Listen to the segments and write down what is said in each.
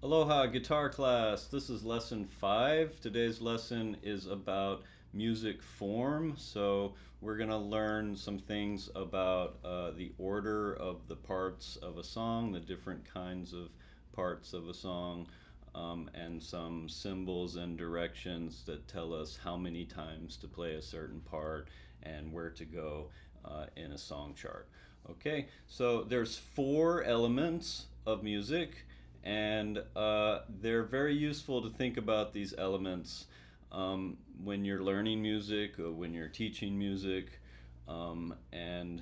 Aloha guitar class. This is lesson 5. Today's lesson is about music form. So we're going to learn some things about the order of the parts of a song, the different kinds of parts of a song, and some symbols and directions that tell us how many times to play a certain part and where to go in a song chart. Okay, so there's 4 elements of music, and they're very useful to think about these elements when you're learning music or when you're teaching music, and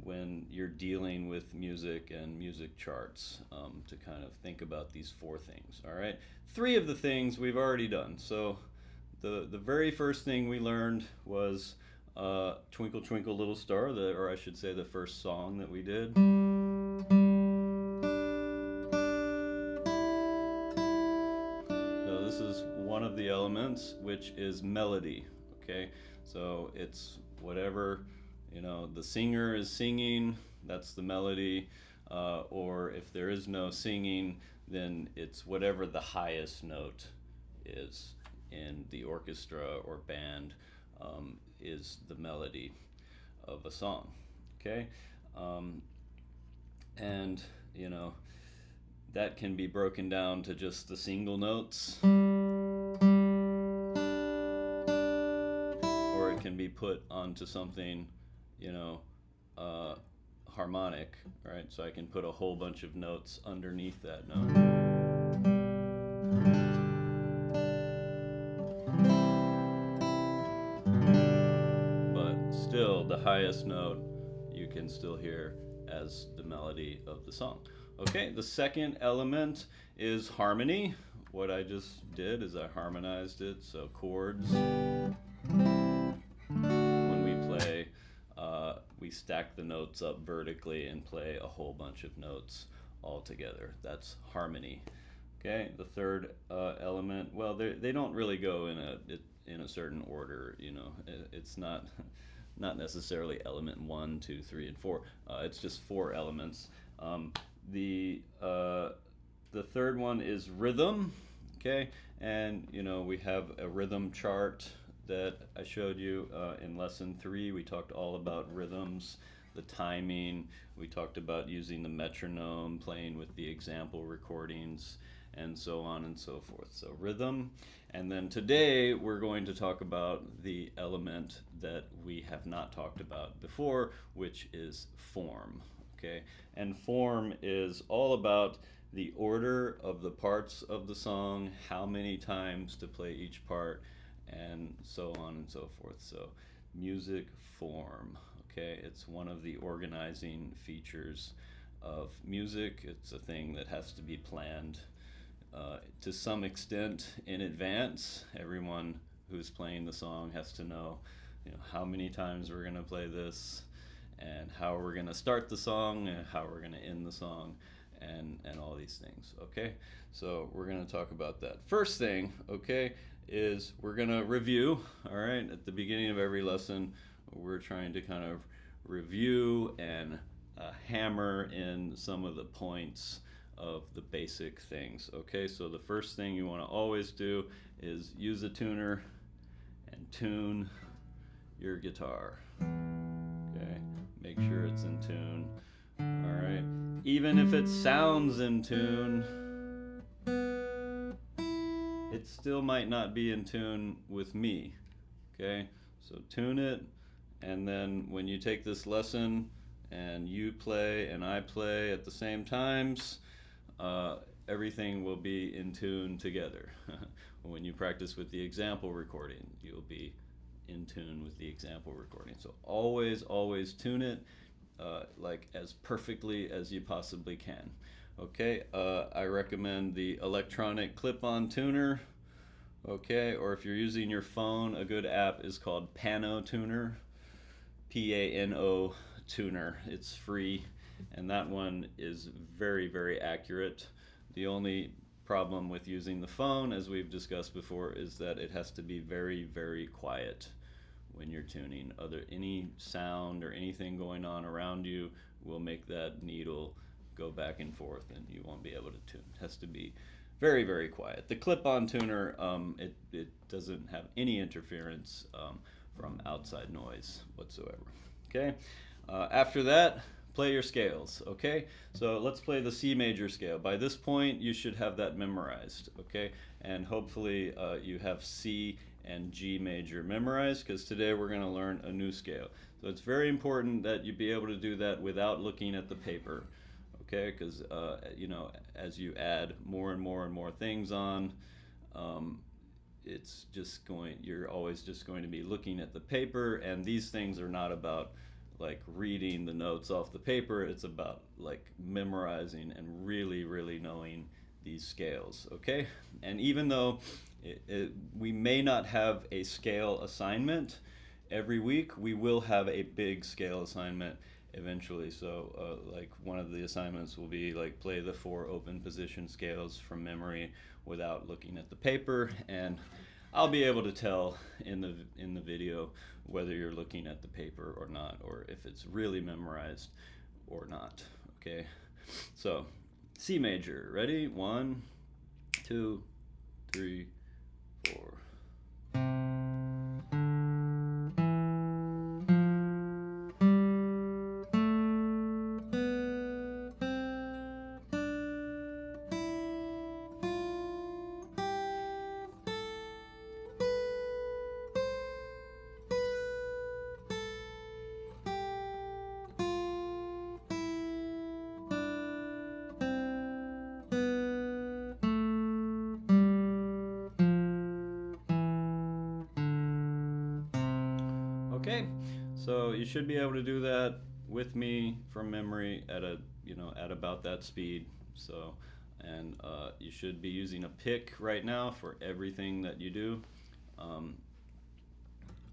when you're dealing with music and music charts, to kind of think about these 4 things. All right, 3 of the things we've already done. So the very first thing we learned was Twinkle Twinkle Little Star, or I should say the first song that we did. So this is one of the elements, which is melody. Okay, so it's whatever the singer is singing, that's the melody. Or if there is no singing, then it's whatever the highest note is in the orchestra or band, is the melody of a song. Okay, um, and you know that can be broken down to just the single notes, or it can be put onto something, you know, uh, harmonic, right? So I can put a whole bunch of notes underneath that note. But still, the highest note you can still hear as the melody of the song. Okay, the second element is harmony. What I just did is I harmonized it, so chords. When we play, we stack the notes up vertically and play a whole bunch of notes all together. That's harmony. Okay, the third element, well, they don't really go in a certain order. It's not necessarily element 1, 2, 3, and 4. It's just 4 elements. The the third one is rhythm. Okay, and we have a rhythm chart that I showed you in lesson 3. We talked all about rhythms, the timing. We talked about using the metronome, playing with the example recordings, and so on and so forth. So rhythm. And then today we're going to talk about the element that we have not talked about before, which is form. Okay, and form is all about the order of the parts of the song, how many times to play each part, and so on and so forth. So music form. Okay, it's one of the organizing features of music. It's a thing that has to be planned to some extent in advance. Everyone who's playing the song has to know, how many times we're going to play this, and how we're going to start the song, and how we're going to end the song, and all these things. Okay, so we're going to talk about that. First thing, okay, is we're going to review. All right, at the beginning of every lesson, we're trying to kind of review and hammer in some of the points of the basic things. Okay, so the first thing you want to always do is use a tuner and tune your guitar. Okay, make sure it's in tune. All right, even if it sounds in tune, it still might not be in tune with me. Okay, so tune it, and then when you take this lesson and you play and I play at the same times, everything will be in tune together. When you practice with the example recording, you'll be in tune with the example recording. So always tune it like as perfectly as you possibly can. Okay, I recommend the electronic clip-on tuner. Okay, or if you're using your phone, a good app is called Pano Tuner, Pano Tuner. It's free, and that one is very accurate. The only problem with using the phone, as we've discussed before, is that it has to be very quiet when you're tuning. Any sound or anything going on around you will make that needle go back and forth, and you won't be able to tune. It has to be very, very quiet. The clip-on tuner, it doesn't have any interference from outside noise whatsoever. Okay. After that, play your scales. Okay. So let's play the C major scale. By this point, you should have that memorized. Okay. And hopefully you have C and G major memorized, because today we're going to learn a new scale. So it's very important that you be able to do that without looking at the paper. Okay, because you know, as you add more and more and more things on, it's just going, you're always just going to be looking at the paper, and these things are not about like reading the notes off the paper. It's about like memorizing and really, really knowing these scales. Okay, and even though we may not have a scale assignment every week, we will have a big scale assignment eventually. So like one of the assignments will be like play the 4 open position scales from memory without looking at the paper, and I'll be able to tell in the video whether you're looking at the paper or not, or if it's really memorized or not. Okay, so C major, ready? 1, 2, 3, 4. Okay, so you should be able to do that with me from memory at a, you know, at about that speed. So, and you should be using a pick right now for everything that you do.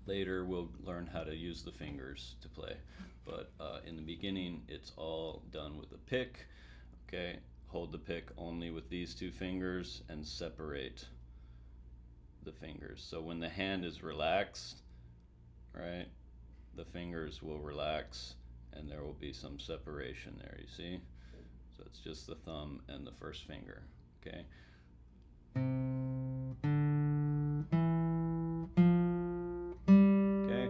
Later we'll learn how to use the fingers to play, but in the beginning it's all done with a pick. Okay, hold the pick only with these 2 fingers and separate the fingers. So when the hand is relaxed, right, the fingers will relax and there will be some separation there, you see? So it's just the thumb and the first finger, okay? Okay,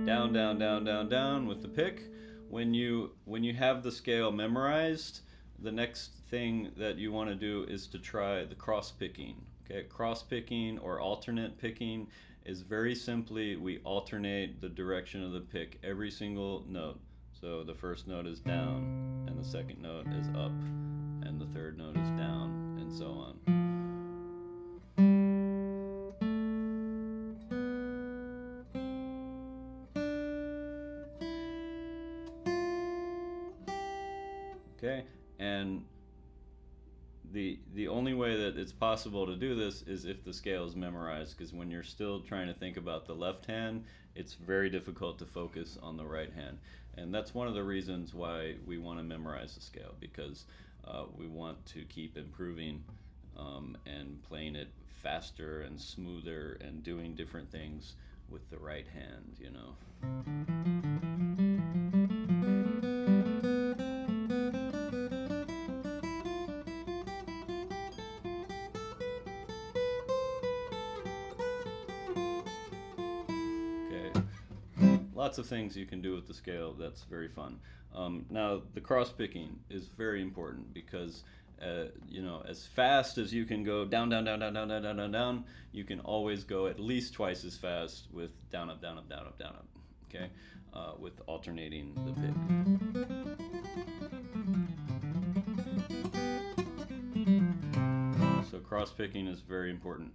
down, down, down, down, down with the pick. When you have the scale memorized, the next thing that you want to do is to try the cross picking. Okay, cross picking or alternate picking is very simply we alternate the direction of the pick every single note. So the first note is down, and the second note is up, and the third note is down, and so on. Okay, and the only way that it's possible to do this is if the scale is memorized, because when you're still trying to think about the left hand, it's very difficult to focus on the right hand. And that's one of the reasons why we want to memorize the scale, because we want to keep improving and playing it faster and smoother and doing different things with the right hand, you know. Lots of things you can do with the scale. That's very fun. Now the cross picking is very important, because you know, as fast as you can go down, down, down, down, down, down, down, down, down, you can always go at least twice as fast with down, up, down, up, down, up, down, up. Okay, with alternating the pick. So cross picking is very important.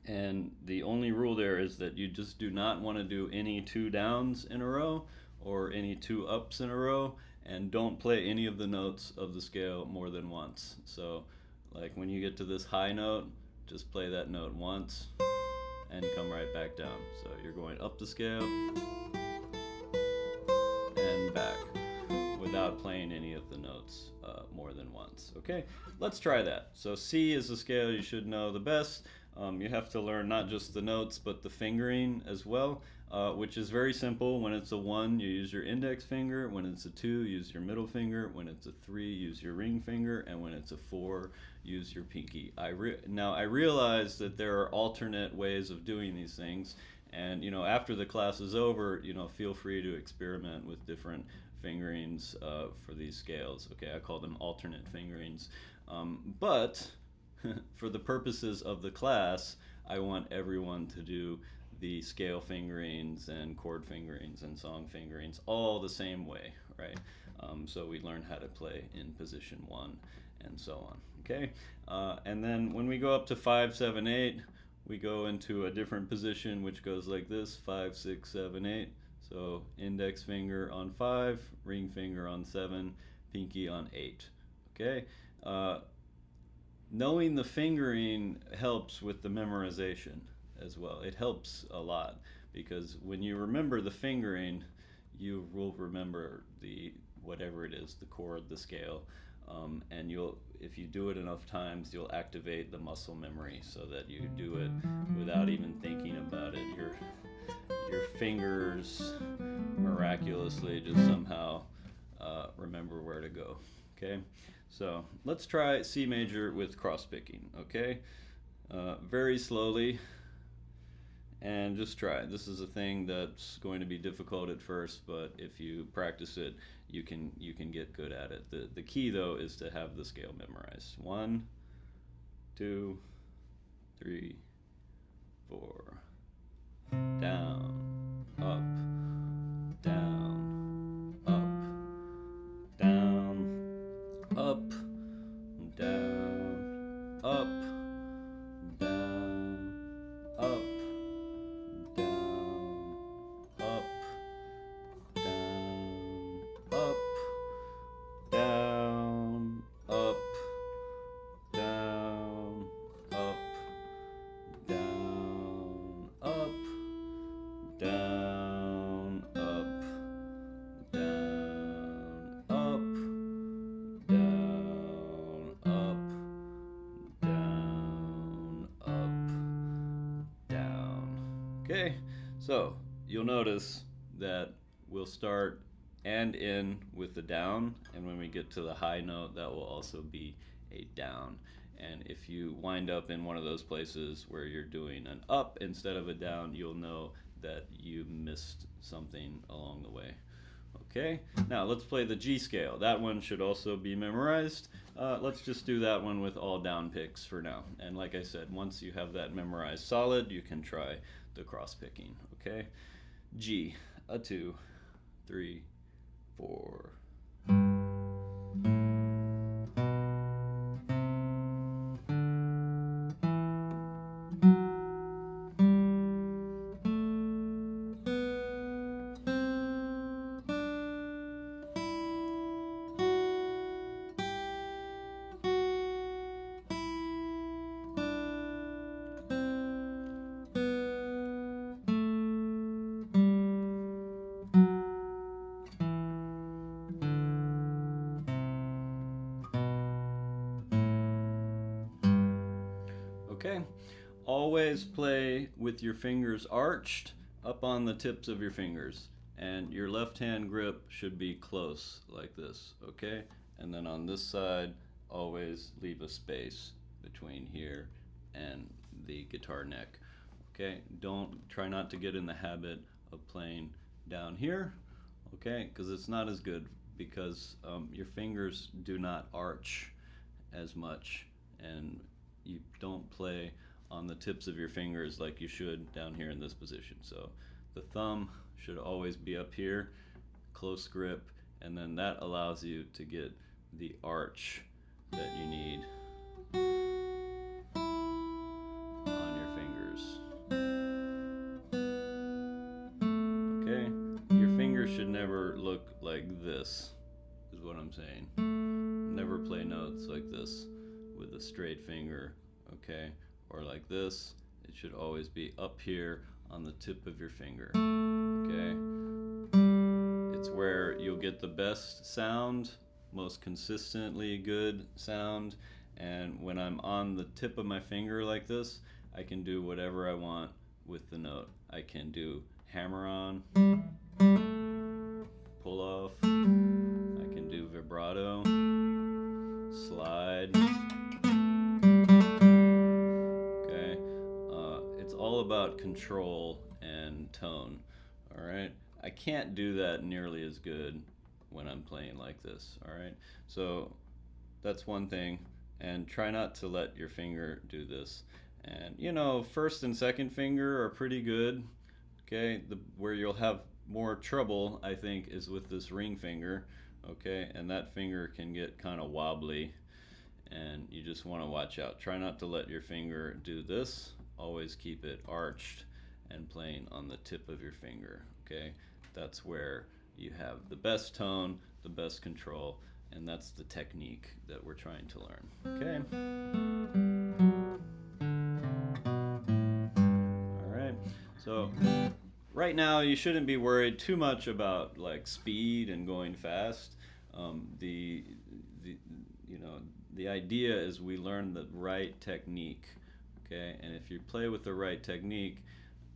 And the only rule there is that you just do not want to do any 2 downs in a row or any 2 ups in a row, and don't play any of the notes of the scale more than once. So like when you get to this high note, just play that note once and come right back down. So you're going up the scale and back without playing any of the notes more than once. Okay, let's try that. So C is the scale you should know the best. You have to learn not just the notes but the fingering as well, which is very simple. When it's a 1, you use your index finger. When it's a 2, use your middle finger. When it's a 3, use your ring finger. And when it's a 4, use your pinky. Now I realize that there are alternate ways of doing these things, and after the class is over, feel free to experiment with different fingerings for these scales. Okay, I call them alternate fingerings. But for the purposes of the class, I want everyone to do the scale fingerings and chord fingerings and song fingerings all the same way, right? So we learn how to play in position 1 and so on, okay? And then when we go up to 5, 7, 8, we go into a different position which goes like this: 5, 6, 7, 8. So index finger on 5, ring finger on 7, pinky on 8, okay? Knowing the fingering helps with the memorization as well. It helps a lot because when you remember the fingering, you will remember the whatever it is, the chord, the scale, and if you do it enough times, you'll activate the muscle memory so that you do it without even thinking about it. Your fingers miraculously just somehow remember where to go. Okay, so let's try C major with cross picking. Okay, very slowly, and just try. This is a thing that's going to be difficult at first, but if you practice it, you can get good at it. The key though is to have the scale memorized. 1, 2, 3, 4. Down, up, down, up, down, up, down, up, down, up, down, up, down, up, down, up, down, up, down, up, down, up, down, up, down, up, down, up, down. Okay, so you'll notice that we'll start and end with the down, and when we get to the high note, that will also be a down. And if you wind up in one of those places where you're doing an up instead of a down, you'll know that you missed something along the way. Okay, now let's play the G scale. That one should also be memorized. Let's just do that one with all down picks for now. And like I said, once you have that memorized solid, you can try the cross picking. Okay, G, a 2, 3, 4. Okay, always play with your fingers arched up on the tips of your fingers, and your left hand grip should be close like this, okay? And then on this side, always leave a space between here and the guitar neck. Okay, try not to get in the habit of playing down here, okay? Because it's not as good because your fingers do not arch as much, and you don't play on the tips of your fingers like you should down here in this position. So the thumb should always be up here, close grip, and then that allows you to get the arch that you need on your fingers. Okay? Your fingers should never look like this, is what I'm saying. Never play notes like this with a straight finger, okay? Or like this. It should always be up here on the tip of your finger, okay? It's where you'll get the best sound, most consistently good sound, and when I'm on the tip of my finger like this, I can do whatever I want with the note. I can do hammer on, pull off, I can do vibrato, slide. Okay, it's all about control and tone. All right, I can't do that nearly as good when I'm playing like this. All right, so that's one thing, and try not to let your finger do this. And you know, first and second finger are pretty good. Okay, where you'll have more trouble, I think, is with this ring finger. Okay, and that finger can get kind of wobbly, and you just want to watch out. Try not to let your finger do this. Always keep it arched and playing on the tip of your finger. Okay, that's where you have the best tone, the best control, and that's the technique that we're trying to learn. Okay. All right. So right now you shouldn't be worried too much about like speed and going fast. The you know, the idea is we learn the right technique. Okay, and if you play with the right technique,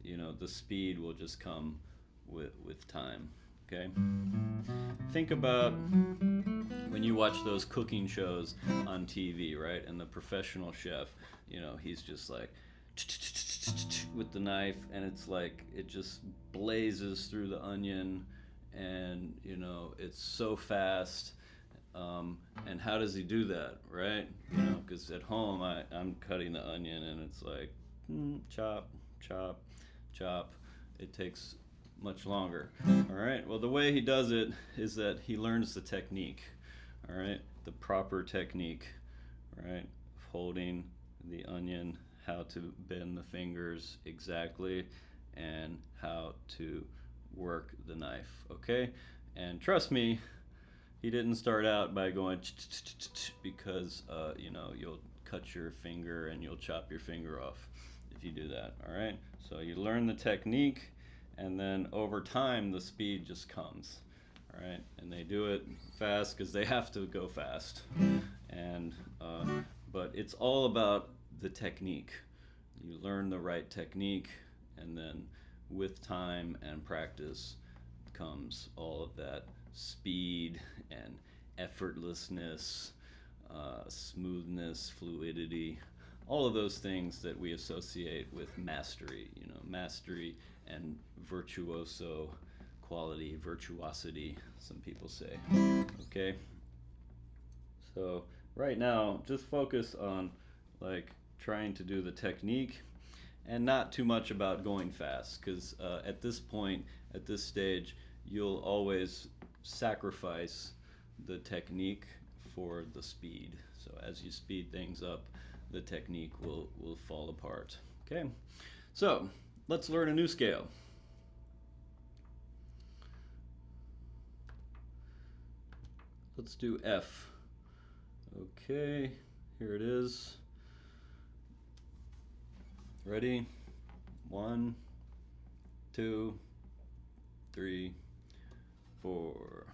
you know, the speed will just come with time. Okay, think about when you watch those cooking shows on TV, right? And the professional chef, you know, he's just like with the knife, and it's like it just blazes through the onion, and you know, it's so fast. And how does he do that, right? You know, because at home I'm cutting the onion, and it's like chop, chop, chop. It takes much longer. All right. Well, the way he does it is that he learns the technique. All right, the proper technique, right? Holding the onion, how to bend the fingers exactly, and how to work the knife. Okay, and trust me, he didn't start out by going because you know, you'll cut your finger and you'll chop your finger off if you do that. All right, so you learn the technique, and then over time the speed just comes. All right, and they do it fast because they have to go fast, and but it's all about the technique. You learn the right technique, and then with time and practice comes all of that speed and effortlessness, smoothness, fluidity, all of those things that we associate with mastery. You know, mastery and virtuoso quality, virtuosity, some people say. Okay, so right now just focus on like trying to do the technique and not too much about going fast, because at this point, at this stage, you'll always sacrifice the technique for the speed. So as you speed things up, the technique will fall apart. Okay, so let's learn a new scale. Let's do F. Okay, here it is. Ready? 1, 2, 3, 4.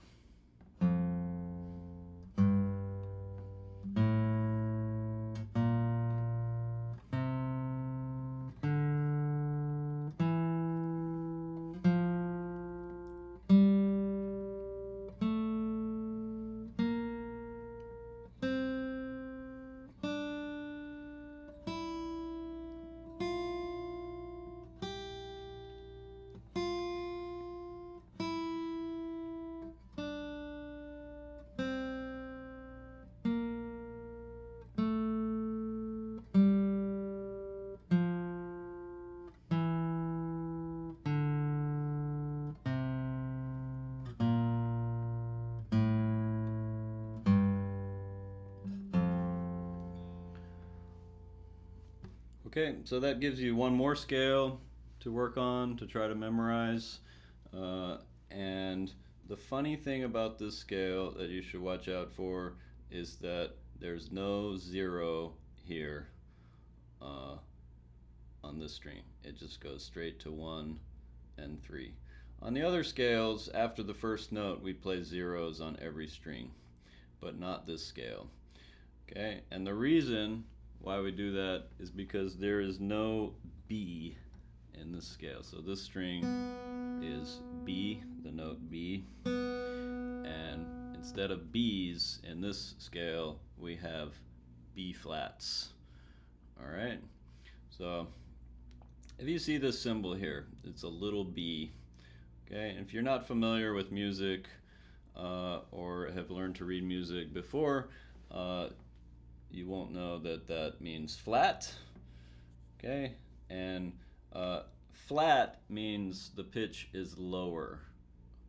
Okay, so that gives you one more scale to work on, to try to memorize. And the funny thing about this scale that you should watch out for is that there's no 0 here on this string. It just goes straight to 1 and 3. On the other scales, after the first note, we play zeros on every string, but not this scale. Okay, and the reason why we do that is because there is no B in this scale. So this string is B, the note B, and instead of B's in this scale, we have B flats. All right, so if you see this symbol here, it's a little B. Okay, and if you're not familiar with music or have learned to read music before, you won't know that that means flat. Okay, and flat means the pitch is lower.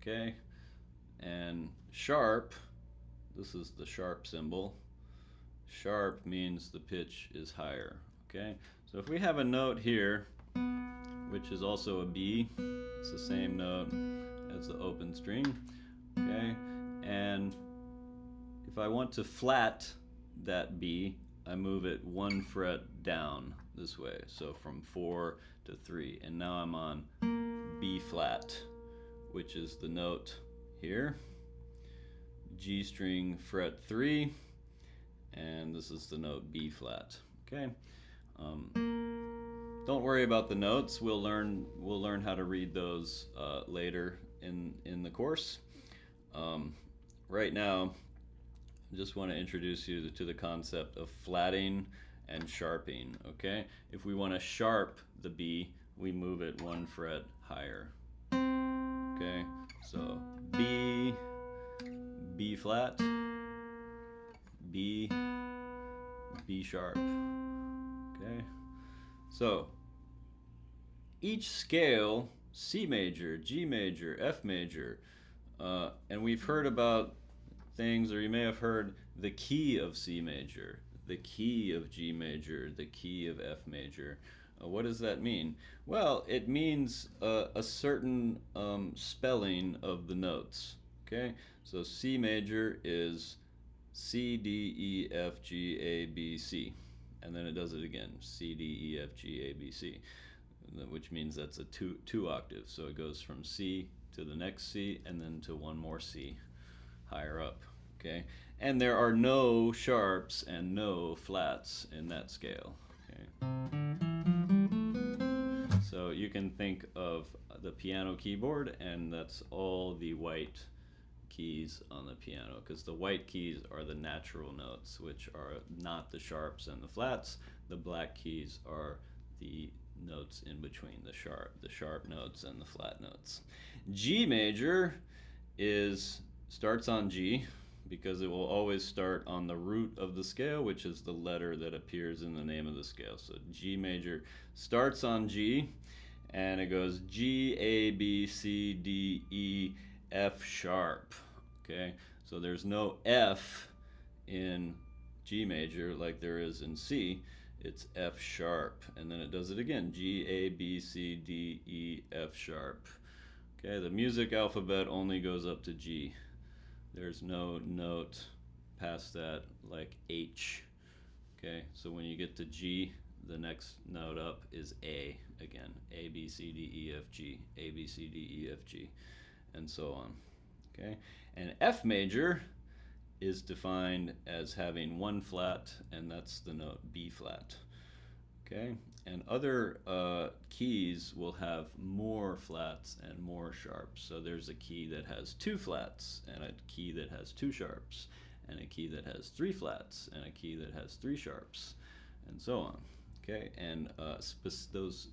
Okay, and sharp, this is the sharp symbol. Sharp means the pitch is higher. Okay, so if we have a note here, which is also a B, it's the same note as the open string. Okay, and if I want to flat that B, I move it one fret down this way, so from 4 to 3, and now I'm on B flat, which is the note here, G string fret 3, and this is the note B flat. Okay, don't worry about the notes. We'll learn how to read those later in the course. Right now, I just want to introduce you to the concept of flatting and sharping. Okay, if we want to sharp the B, we move it one fret higher. Okay, so B, B flat, B, B sharp. Okay, so each scale, C major, G major, F major, and we've heard about things, or you may have heard the key of C major, the key of G major, the key of F major. What does that mean? Well, it means a certain spelling of the notes. Okay, so C major is C, D, E, F, G, A, B, C. And then it does it again, C, D, E, F, G, A, B, C, which means that's a two octave. So it goes from C to the next C and then to one more C higher up. Okay, and there are no sharps and no flats in that scale. Okay, so you can think of the piano keyboard, and that's all the white keys on the piano, because the white keys are the natural notes, which are not the sharps and the flats. The black keys are the notes in between the sharp notes and the flat notes. G major starts on G, because it will always start on the root of the scale, which is the letter that appears in the name of the scale. So G major starts on G, and it goes G, A, B, C, D, E, F sharp. Okay, so there's no F in G major like there is in C. It's F sharp, and then it does it again, G, A, B, C, D, E, F sharp. Okay, the music alphabet only goes up to G. There's no note past that like H. Okay, so when you get to G, the next note up is A again. A, B, C, D, E, F, G. A, B, C, D, E, F, G. And so on. Okay, and F major is defined as having one flat, and that's the note B flat. Okay, and other keys will have more flats and more sharps. So there's a key that has two flats, and a key that has two sharps, and a key that has three flats, and a key that has three sharps, and so on. Okay, and those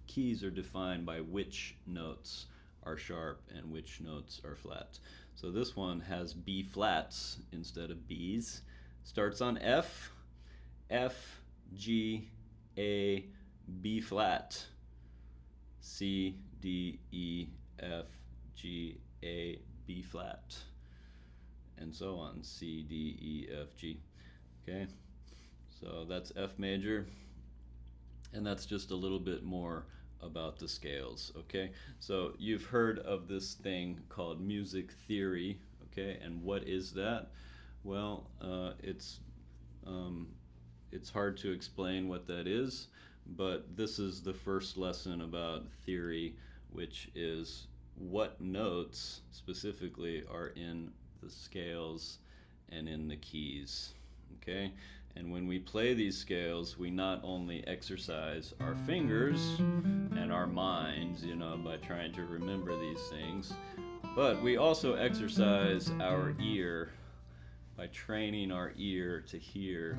keys are defined by which notes are sharp and which notes are flat. So this one has B flats instead of B's. Starts on F, F, G, A, B flat, C, D, E, F, G, A, B flat, and so on, C, D, E, F, G. Okay, so that's F major, and that's just a little bit more about the scales. Okay, so you've heard of this thing called music theory. Okay, and what is that? Well, it's hard to explain what that is, but this is the first lesson about theory, which is what notes specifically are in the scales and in the keys. Okay, And when we play these scales, we not only exercise our fingers and our minds, by trying to remember these things, but we also exercise our ear by training our ear to hear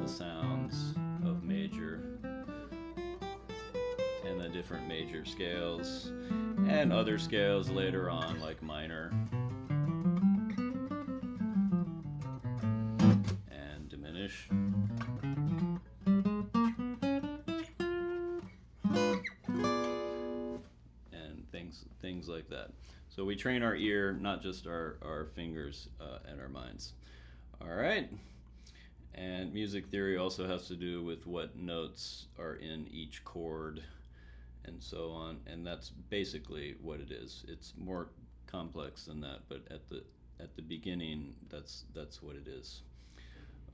the sounds of major and the different major scales and other scales later on, like minor and diminish. And things like that. So we train our ear, not just our fingers and our minds. All right. And music theory also has to do with what notes are in each chord and so on. And that's basically what it is. It's more complex than that, but at the beginning, that's what it is.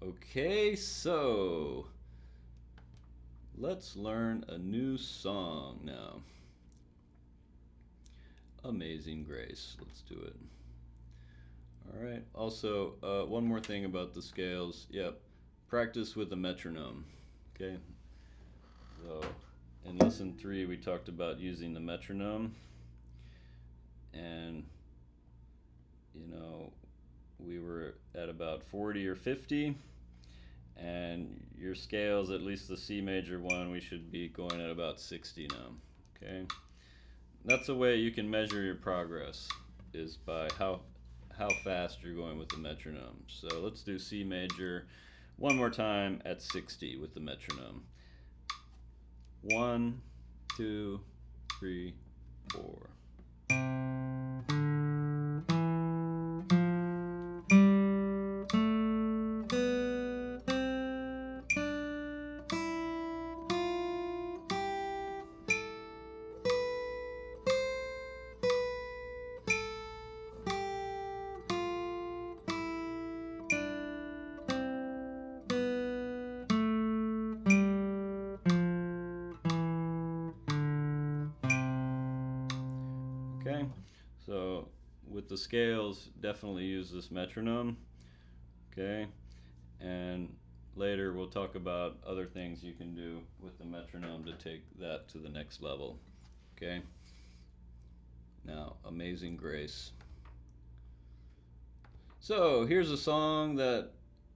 Okay, so let's learn a new song now. Amazing Grace. Let's do it. All right. Also, one more thing about the scales. Yep. Practice with a metronome. Okay. So, in lesson 3, we talked about using the metronome. And, we were at about 40 or 50. And your scales, at least the C major one, we should be going at about 60 now. Okay. That's a way you can measure your progress, is by how fast you're going with the metronome. So let's do C major one more time at 60 with the metronome. 1, 2, 3, 4. Okay, so with the scales, definitely use this metronome. Okay, and later we'll talk about other things you can do with the metronome to take that to the next level. Okay, now Amazing Grace. So here's a song that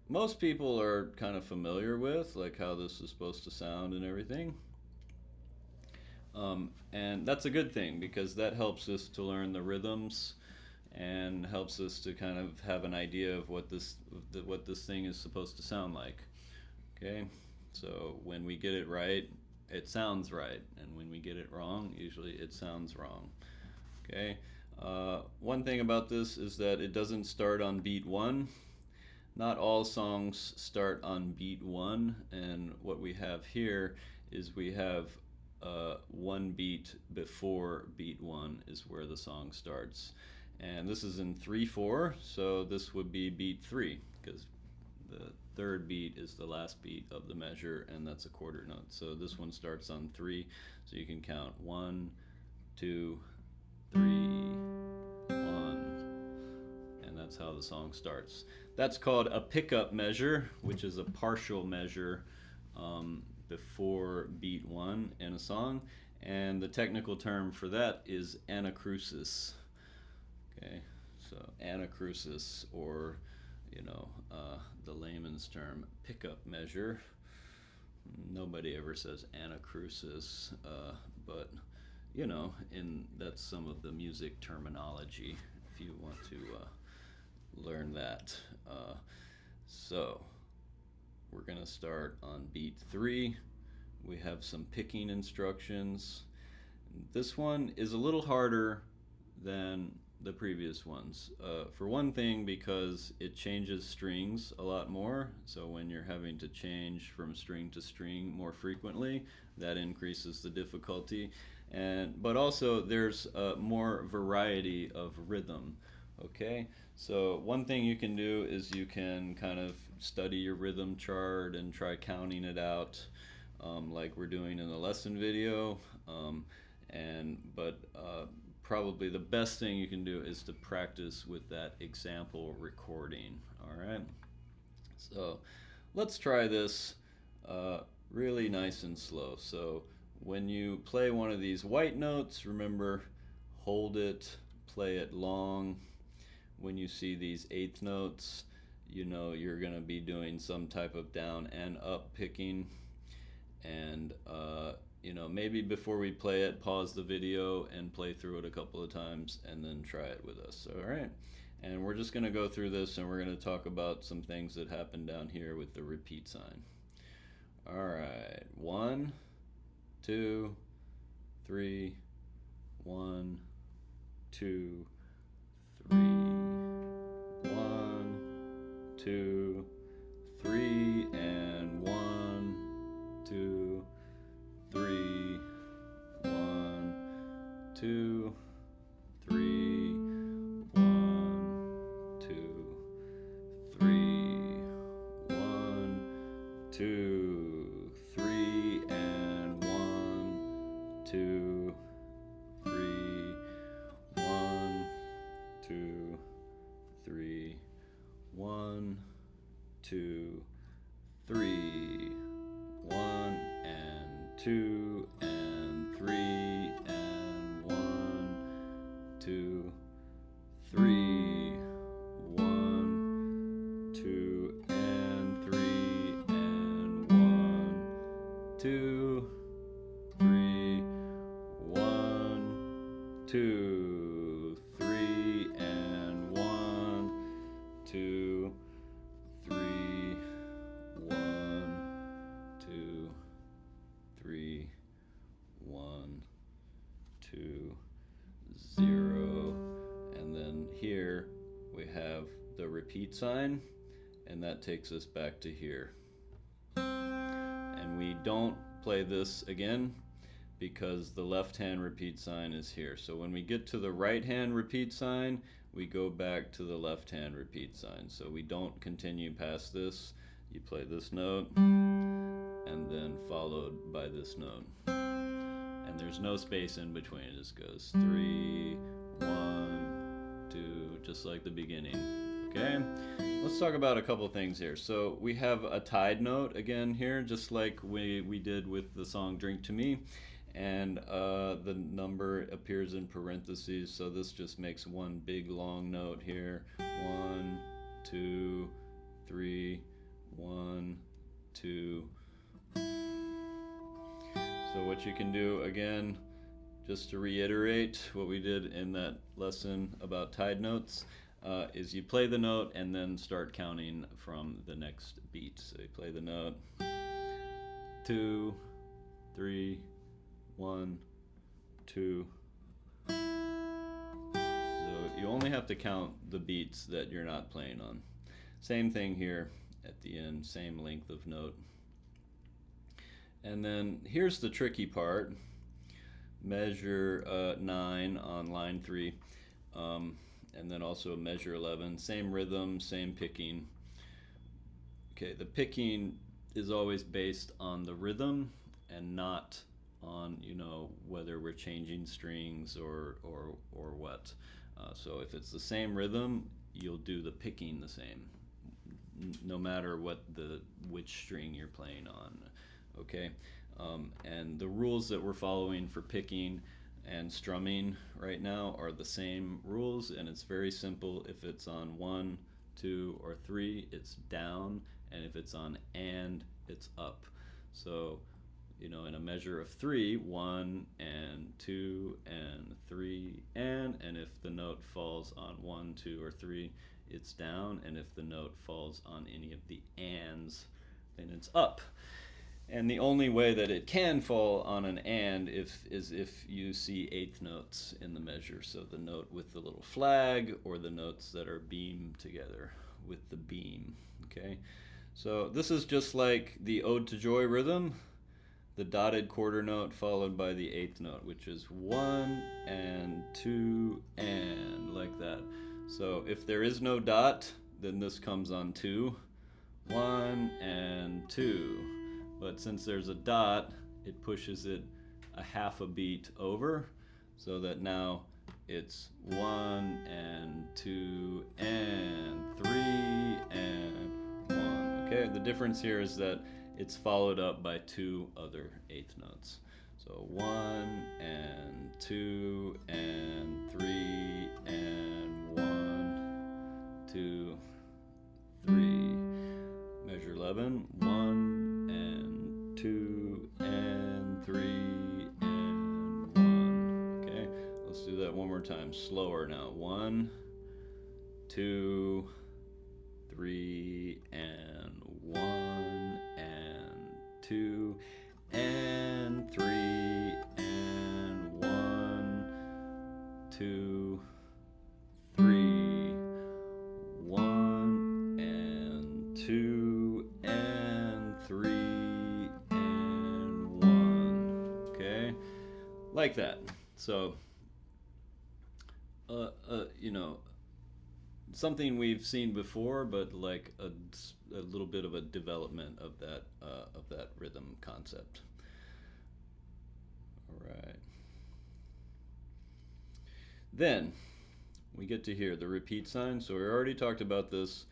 most people are kind of familiar with, like how this is supposed to sound and everything. And that's a good thing, because that helps us to learn the rhythms and helps us to kind of have an idea of what this thing is supposed to sound like. Okay, so when we get it right, it sounds right, and when we get it wrong, usually it sounds wrong. Okay, one thing about this is that it doesn't start on beat 1. Not all songs start on beat 1, and what we have here is we have one beat before beat 1 is where the song starts. And this is in 3/4, so this would be beat 3, because the third beat is the last beat of the measure, and that's a quarter note. So this one starts on 3, so you can count 1, 2, 3, 1, and that's how the song starts. That's called a pickup measure, which is a partial measure before beat 1 in a song, and the technical term for that is anacrusis. Okay, so anacrusis, or the layman's term pickup measure. Nobody ever says anacrusis, but that's some of the music terminology if you want to learn that. So we're going to start on beat 3. We have some picking instructions. This one is a little harder than the previous ones. For one thing, because it changes strings a lot more. So when you're having to change from string to string more frequently, that increases the difficulty. But also there's more variety of rhythm. Okay, so one thing you can do is you can kind of study your rhythm chart and try counting it out, like we're doing in the lesson video. But probably the best thing you can do is to practice with that example recording. All right, so let's try this really nice and slow. So when you play one of these white notes, remember, hold it, play it long. When you see these eighth notes, you know you're going to be doing some type of down and up picking. And maybe before we play it, pause the video and play through it a couple of times and then try it with us. All right. And we're just going to go through this, and we're going to talk about some things that happen down here with the repeat sign. All right. 1, 2, 3, 1, 2, 3, 1, 2, 3, and 1, 2, 3, 1, 2, 3, 1, 2, 3, 1, 2, 3, and 1, 2, 3, 1, 2, 3, 1, 2, 3, 1, and 2, and 3, and 1, 2, 3, 1, 2, and 3, and 1, 2, 3, 1, 2, 3, and 1, 2, 3, 1, 2, 3, 1, 2, 0. And then here we have the repeat sign, and that takes us back to here. And we don't play this again because the left hand repeat sign is here. So when we get to the right hand repeat sign, we go back to the left hand repeat sign. So we don't continue past this. You play this note and then followed by this note. And there's no space in between. It just goes 3, 1, 2, just like the beginning. Okay? Let's talk about a couple things here. So we have a tied note again here, just like we did with the song Drink to Me. And the number appears in parentheses, so this just makes one big long note here. 1, 2, 3, 1, 2. So what you can do, again, just to reiterate what we did in that lesson about tied notes, is you play the note and then start counting from the next beat. So you play the note, 2, 3, 1, 2. So you only have to count the beats that you're not playing on. Same thing here at the end, same length of note. And then here's the tricky part. Measure 9 on line 3, and then also measure 11. Same rhythm, same picking. Okay, the picking is always based on the rhythm and not on, whether we're changing strings or what. So if it's the same rhythm, you'll do the picking the same, no matter which string you're playing on. Okay, and the rules that we're following for picking and strumming right now are the same rules, and it's very simple. If it's on 1, 2, or 3, it's down, and if it's on and, it's up. So in a measure of 3, 1 and 2 and 3 and if the note falls on 1, 2, or 3, it's down, and if the note falls on any of the ands, then it's up. And the only way that it can fall on an and is if you see eighth notes in the measure. So the note with the little flag, or the notes that are beamed together with the beam. Okay, so this is just like the Ode to Joy rhythm, the dotted quarter note followed by the eighth note, which is 1 and 2 and, like that. So if there is no dot, then this comes on 2, 1 and 2. But since there's a dot, it pushes it a half a beat over, so that now it's 1 and 2 and 3 and 1. Okay, the difference here is that it's followed up by two other eighth notes. So 1 and 2 and 3 and 1, 2, 3. Measure 11. 1 and 2 and 3 and 1. Okay, let's do that one more time. Slower now. 1, 2, 3 and 1 and 2 and 3 and 1, 2, 3, 1 and 2 and 3 and 1. Okay, like that. So you know, something we've seen before, but like a little bit of a development of that rhythm concept. All right. Then we get to here the repeat sign. So we already talked about this.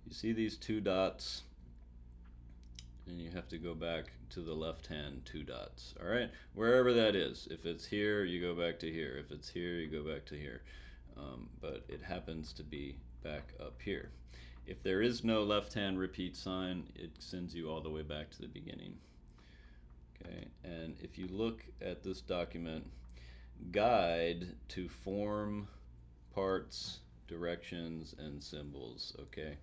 You see these two dots, and you have to go back to the left hand two dots. All right, wherever that is. If it's here, you go back to here. If it's here, you go back to here. But it happens to be back up here. If there is no left hand repeat sign, it sends you all the way back to the beginning. Okay, and if you look at this document, guide to form, parts, directions, and symbols. Okay,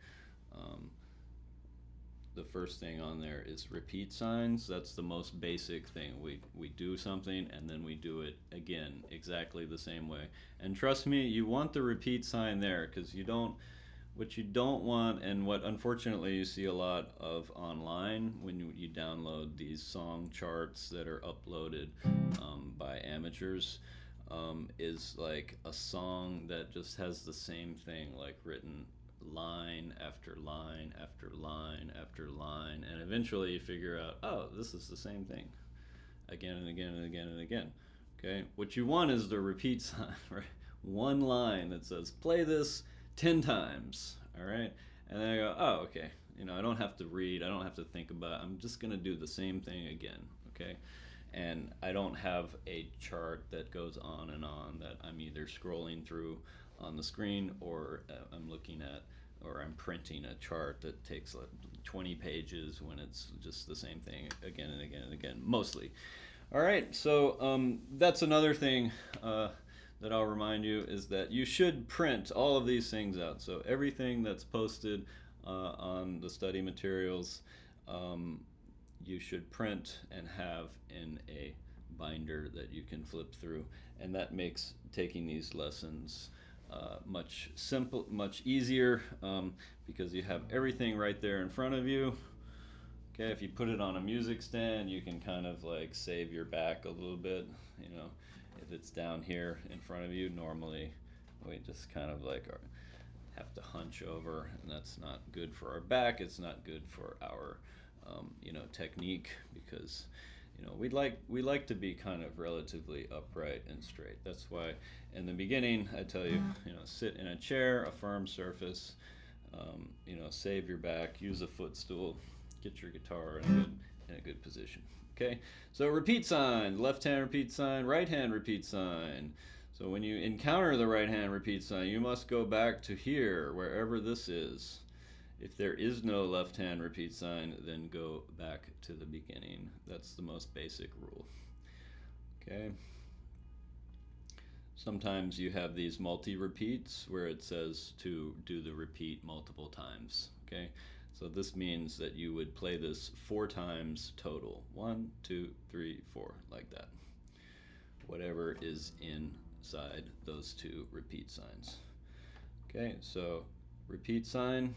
the first thing on there is repeat signs. That's the most basic thing. We do something and then we do it again exactly the same way. And trust me, you want the repeat sign there, because what you don't want, and what unfortunately you see a lot of online when you download these song charts that are uploaded by amateurs, is like a song that just has the same thing like written line after line after line after line, and eventually you figure out, oh, this is the same thing again and again and again and again. Okay, what you want is the repeat sign, right? One line that says play this 10 times. All right, and then I go, oh, okay, I don't have to read, I don't have to think about it. I'm just gonna do the same thing again. Okay, and I don't have a chart that goes on and on that I'm either scrolling through on the screen, or I'm looking at, or I'm printing a chart that takes like 20 pages when it's just the same thing again and again and again, mostly. All right, so that's another thing that I'll remind you, is that you should print all of these things out. So everything that's posted on the study materials, you should print and have in a binder that you can flip through, and that makes taking these lessons much easier, because you have everything right there in front of you. Okay, if you put it on a music stand, you can kind of like save your back a little bit. If it's down here in front of you, normally we just kind of like have to hunch over, and that's not good for our back. It's not good for our technique, because we like to be kind of relatively upright and straight. That's why in the beginning I tell you, sit in a chair, a firm surface, save your back, use a footstool, get your guitar in a good position. Okay, so repeat sign, left hand repeat sign, right hand repeat sign. So when you encounter the right hand repeat sign, you must go back to here, wherever this is. If there is no left hand repeat sign, then go back to the beginning. That's the most basic rule. Okay. Sometimes you have these multi-repeats where it says to do the repeat multiple times. Okay. So this means that you would play this 4 times total. 1, 2, 3, 4, like that. Whatever is inside those 2 repeat signs. Okay, so repeat sign.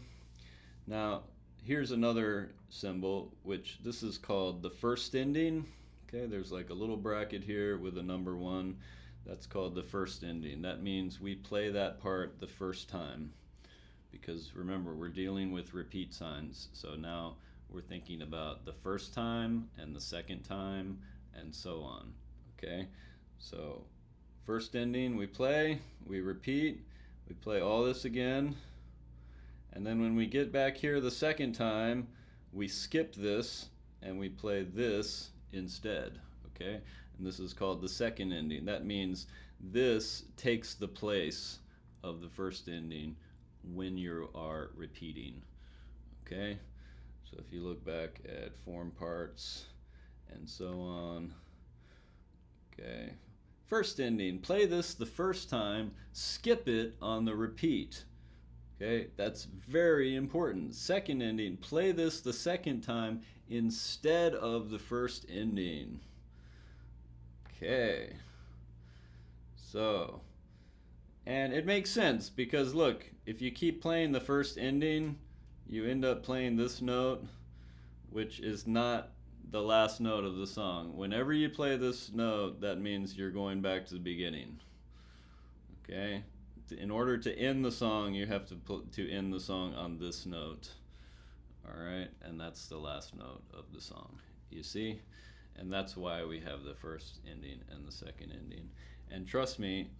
Now, here's another symbol, which this is called the first ending. Okay, there's like a little bracket here with a number 1. That's called the first ending. That means we play that part the first time, because remember, we're dealing with repeat signs. So now we're thinking about the first time and the second time and so on. Okay, so first ending, we play, we repeat, we play all this again. And then when we get back here the second time, we skip this and we play this instead, okay? And this is called the second ending. That means this takes the place of the first ending when you are repeating, okay? So if you look back at form parts and so on, okay. First ending, play this the first time, skip it on the repeat. Okay, that's very important. Second ending, play this the second time instead of the first ending. Okay, so, and it makes sense because look, if you keep playing the first ending, you end up playing this note, which is not the last note of the song. Whenever you play this note, that means you're going back to the beginning. Okay? In order to end the song, you have to end the song on this note. All right? And that's the last note of the song. You see? And that's why we have the first ending and the second ending. And trust me,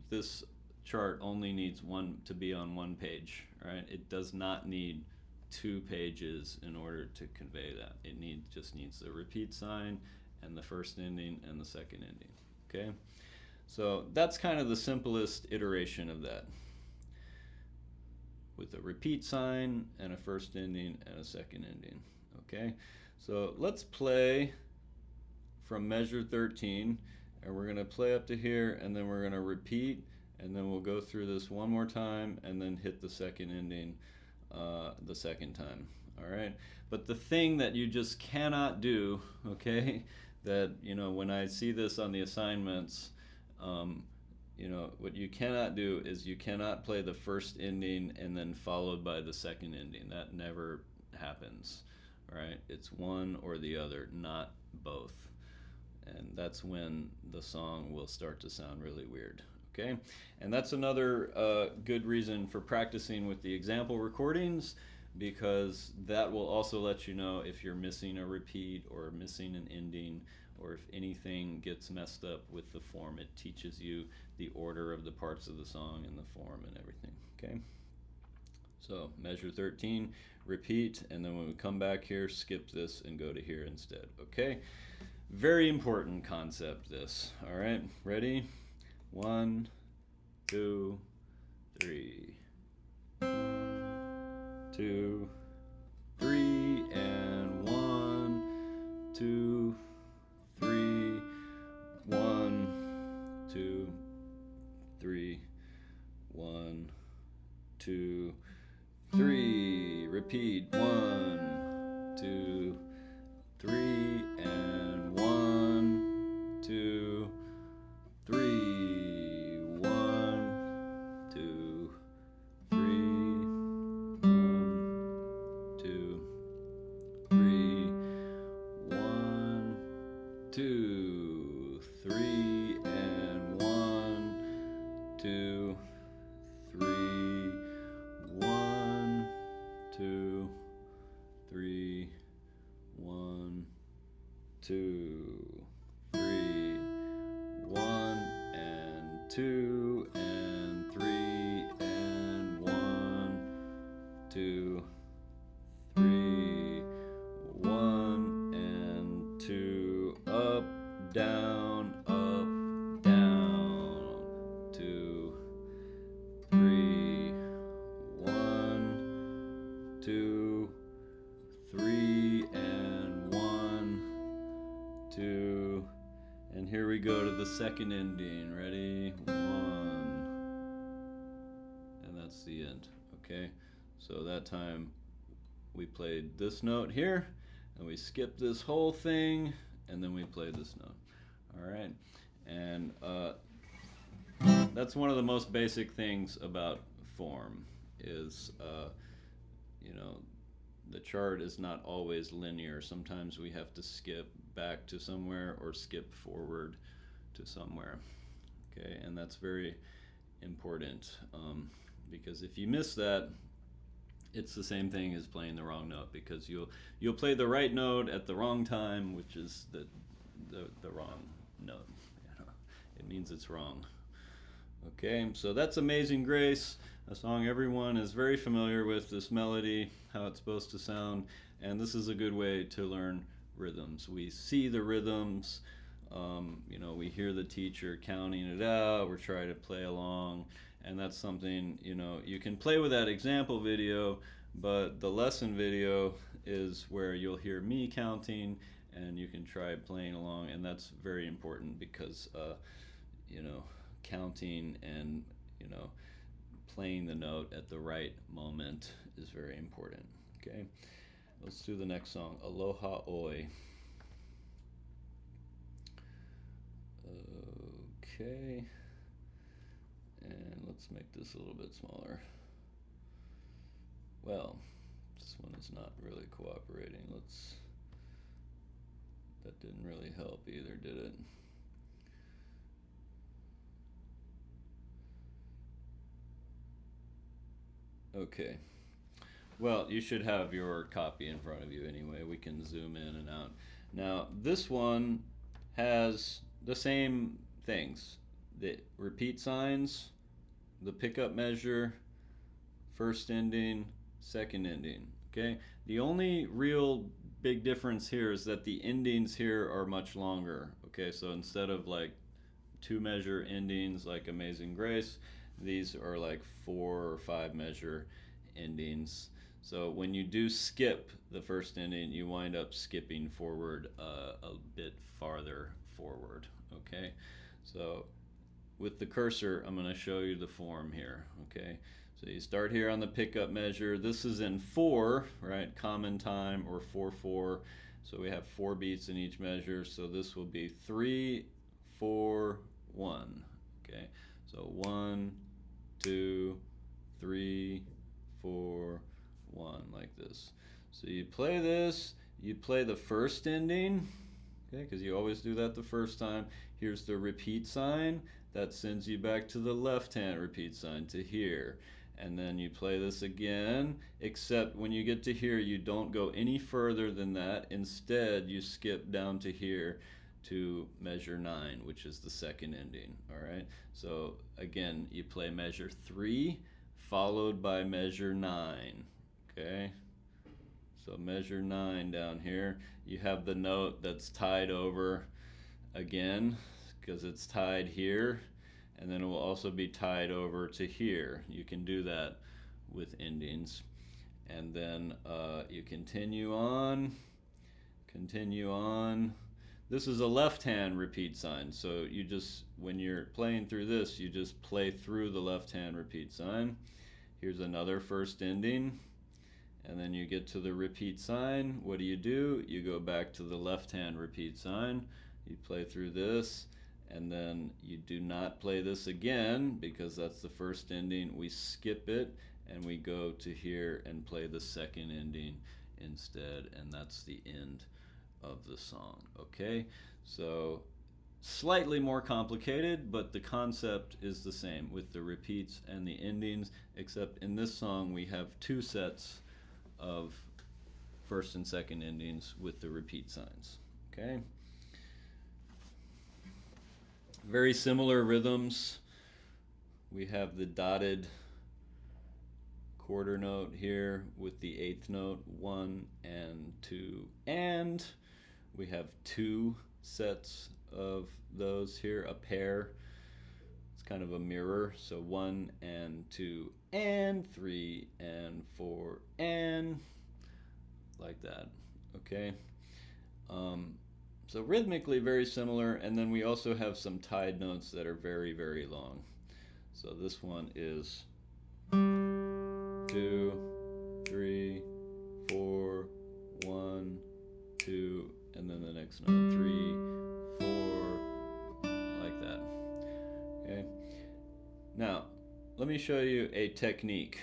this chart only needs one to be on one page, right? It does not need 2 pages in order to convey that. It just needs the repeat sign and the first ending and the second ending. Okay? So that's kind of the simplest iteration of that, with a repeat sign and a first ending and a second ending. Okay? So let's play from measure 13, and we're going to play up to here, and then we're going to repeat, and then we'll go through this one more time and then hit the second ending the second time. All right, but the thing that you just cannot do, okay, that, you know, when I see this on the assignments, you know, what you cannot do is you cannot play the first ending and then followed by the second ending. That never happens. Right? It's one or the other, not both. And that's when the song will start to sound really weird. Okay? And that's another good reason for practicing with the example recordings, because that will also let you know if you're missing a repeat or missing an ending, or if anything gets messed up with the form. It teaches you the order of the parts of the song and the form and everything. Okay? So measure 13, repeat, and then when we come back here, skip this and go to here instead. Okay? Very important concept, this. All right, ready? 1, 2, 3. 2, 3, and 1, 2, 3. 1, 2, 3. 1, 2, 3. Repeat. 1, 2, 3, and 1, 2, 3. 1, 2, 3. 1, 2, 3. 1, 2, 3, and 1, 2, 3. 1, 2, 3. 1, 2, 3. 1 and 2 and 3 and 1, 2, 3. 1 and 2. Up, down, 2, 3. 1, 2, 3, and 1, 2. And here we go to the second ending. Ready? 1. And that's the end. Okay? So that time we played this note here, and we skipped this whole thing, and then we played this note. All right? And that's one of the most basic things about form is, you know, the chart is not always linear. Sometimes we have to skip back to somewhere or skip forward to somewhere. Okay, and that's very important, because if you miss that, it's the same thing as playing the wrong note, because you'll play the right note at the wrong time, which is the wrong note. You know, it means it's wrong. Okay, so that's Amazing Grace, a song everyone is very familiar with, this melody, how it's supposed to sound. and this is a good way to learn rhythms. We see the rhythms, you know, we hear the teacher counting it out, we're trying to play along, and that's something, you know, you can play with that example video, but the lesson video is where you'll hear me counting and you can try playing along, and that's very important because you know, counting and, you know, playing the note at the right moment is very important. Okay, let's do the next song, Aloha Oi. Okay, and let's make this a little bit smaller. Well, this one is not really cooperating. That didn't really help either, did it? Okay. Well, you should have your copy in front of you anyway. We can zoom in and out. Now, this one has the same things. The repeat signs, the pickup measure, first ending, second ending. Okay? The only real big difference here is that the endings here are much longer. Okay, so instead of like 2 measure endings like Amazing Grace, these are like 4 or 5 measure endings. So when you do skip the first ending, you wind up skipping forward a bit farther forward. Okay, so with the cursor, I'm going to show you the form here. Okay, so you start here on the pickup measure. This is in 4, right? Common time, or 4/4. So we have 4 beats in each measure. So this will be 3, 4, 1. Okay, so 1, 2, 3, 4, 1, like this. So you play this. You play the first ending. Okay, because you always do that the first time. Here's the repeat sign. That sends you back to the left hand repeat sign to here. And then you play this again, except when you get to here, you don't go any further than that. Instead, you skip down to here to measure 9, which is the second ending. All right, so again, you play measure 3 followed by measure 9. Okay, so measure 9 down here. You have the note that's tied over again because it's tied here, and then it will also be tied over to here. You can do that with endings. And then you continue on, continue on. This is a left hand repeat sign, so you just, when you're playing through this, you just play through the left hand repeat sign. Here's another first ending. And then you get to the repeat sign. What do? You go back to the left hand repeat sign. You play through this, and then you do not play this again because that's the first ending. We skip it and we go to here and play the second ending instead, and that's the end of the song. Okay, so slightly more complicated, but the concept is the same with the repeats and the endings, except in this song we have 2 sets of first and second endings with the repeat signs. Okay, very similar rhythms. We have the dotted quarter note here with the 8th note, 1 and 2, and we have 2 sets of those here, a pair. It's kind of a mirror, so 1 and 2 and 3 and 4 and like that. Okay, so rhythmically very similar, and then we also have some tied notes that are very, very long. So this one is 2, 3, 4, 1, 2, and then the next note 3, 4, like that. Okay, now let me show you a technique.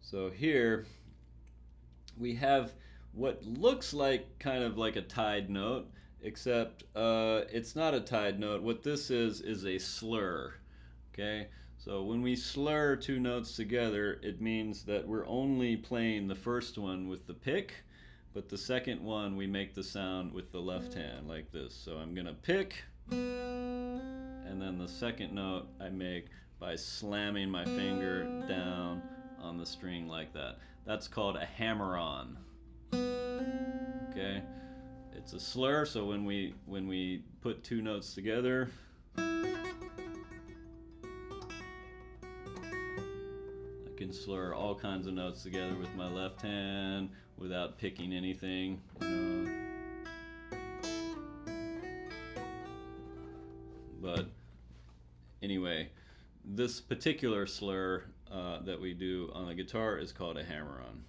So here we have what looks like kind of like a tied note, except it's not a tied note. What this is a slur. Okay, so when we slur 2 notes together, it means that we're only playing the first one with the pick, but the second one we make the sound with the left hand like this. So I'm gonna pick, and then the second note I make by slamming my finger down on the string like that. That's called a hammer-on. Okay, it's a slur, so when we put two notes together, I can slur all kinds of notes together with my left hand without picking anything, you know. But anyway, this particular slur that we do on the guitar is called a hammer-on.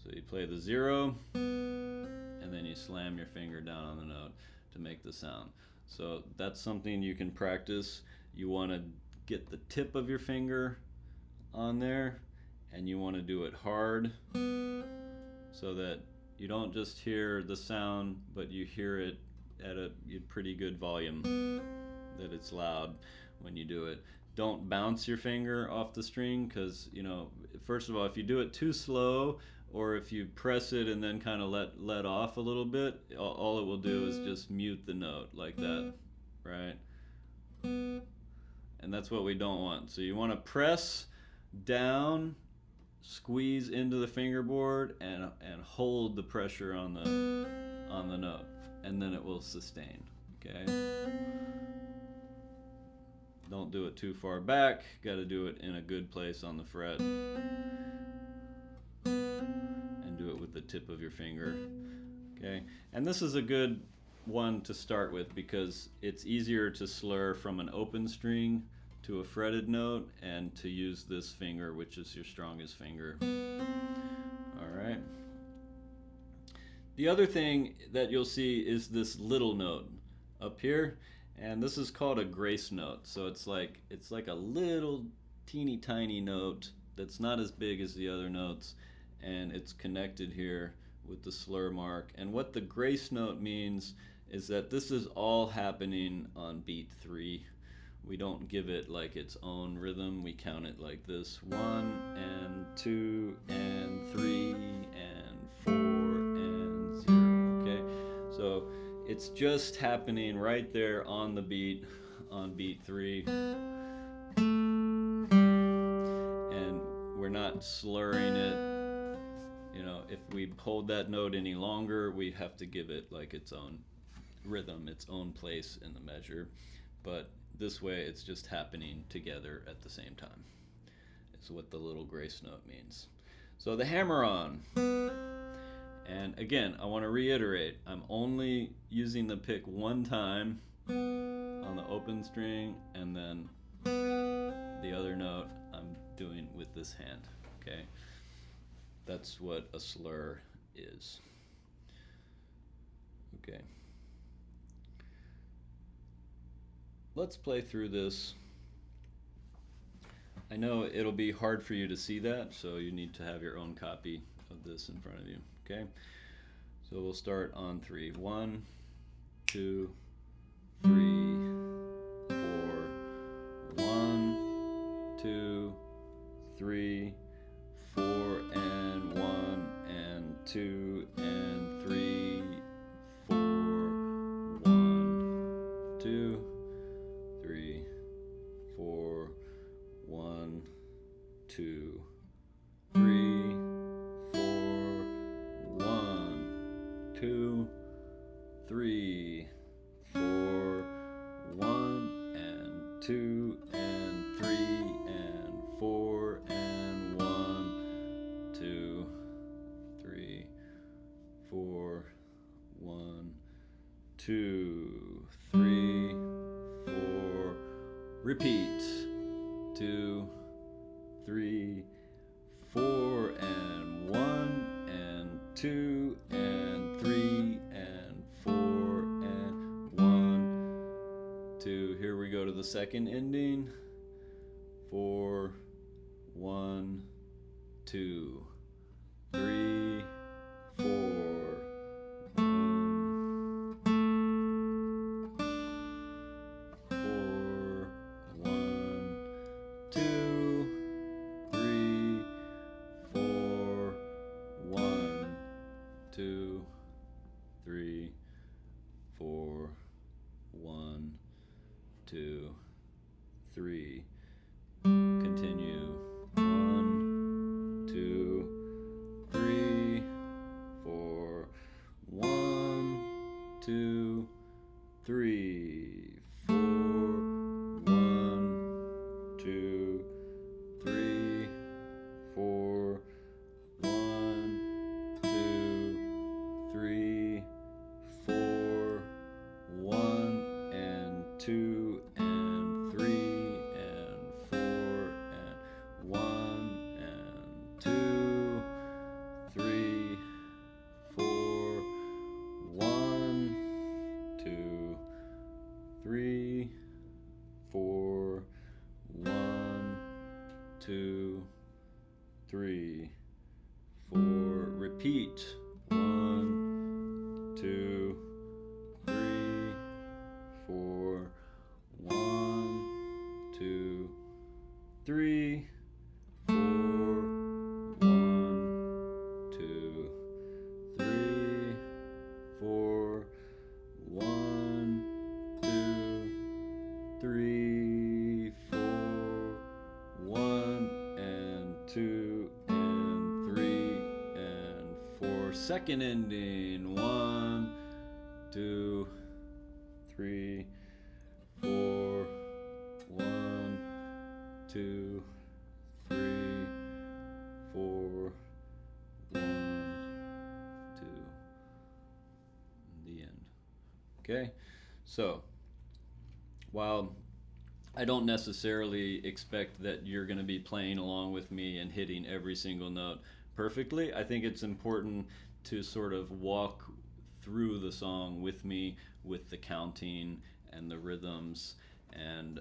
So you play the 0, and then you slam your finger down on the note to make the sound. So that's something you can practice. You want to get the tip of your finger on there, and you want to do it hard so that you don't just hear the sound, but you hear it at a pretty good volume, that it's loud when you do it. Don't bounce your finger off the string, because, you know, first of all, if you do it too slow, or if you press it and then kind of let off a little bit, all it will do is just mute the note like that, right? And that's what we don't want. So you want to press down, squeeze into the fingerboard, and hold the pressure on the note, and then it will sustain. Okay. Don't do it too far back. Got to do it in a good place on the fret, and do it with the tip of your finger. Okay. And this is a good one to start with because it's easier to slur from an open string to a fretted note, and to use this finger, which is your strongest finger. All right. The other thing that you'll see is this little note up here, and this is called a grace note. So it's like a little teeny tiny note that's not as big as the other notes, and it's connected here with the slur mark. And what the grace note means is that this is all happening on beat 3. We don't give it like its own rhythm. We count it like this: 1 and 2 and 3 and 4 and 0. Okay, so it's just happening right there on the beat, on beat 3, and we're not slurring it. You know, if we hold that note any longer, we have to give it like its own rhythm, its own place in the measure. But this way, it's just happening together at the same time. It's what the little grace note means. So the hammer-on. And again, I want to reiterate, I'm only using the pick one time on the open string, and then the other note I'm doing with this hand. Okay? That's what a slur is. Okay. Let's play through this. I know it'll be hard for you to see that, so you need to have your own copy of this in front of you. Okay? So we'll start on 3. 1, 2, 3, 4. 1, 2, 3, 4, and 1, and 2, and 3, 4. 1, 2, 3, 4. 1, 2, 3, 4. 1, 2, 3, 4. 1 and 2 and 3 and 4 and 1, 2, 3, 4. 1, 2, 3, 4. Repeat. 2, 3, 4, and 1 and 2 and 3 and 4 and 1, 2. Here we go to the second ending. 4, 1, 2, 3, 4. 2, 3, 4. 1, 2, 3. Continue. 1, 2, 3, 4. 2, 3, 4, 1, 2, 3, 4, 1, 2, 3, 4, 1 and 2 and 3 and 4 and 1 and 2, 3, 4, 1, 2, 3, 4, 1, 2, 3, 4. Repeat. 1, 2, 3, 4. 1, 2, 3, 4. 1, 2, 3, 4. 1, 2, 3, 4. 1 and 2 and 3 and 4. Second ending. 1, 2, 3, 4. 1, 2, 3, 4. 1, 2. The end. Okay, so while I don't necessarily expect that you're going to be playing along with me and hitting every single note perfectly, I think it's important to sort of walk through the song with me with the counting and the rhythms. And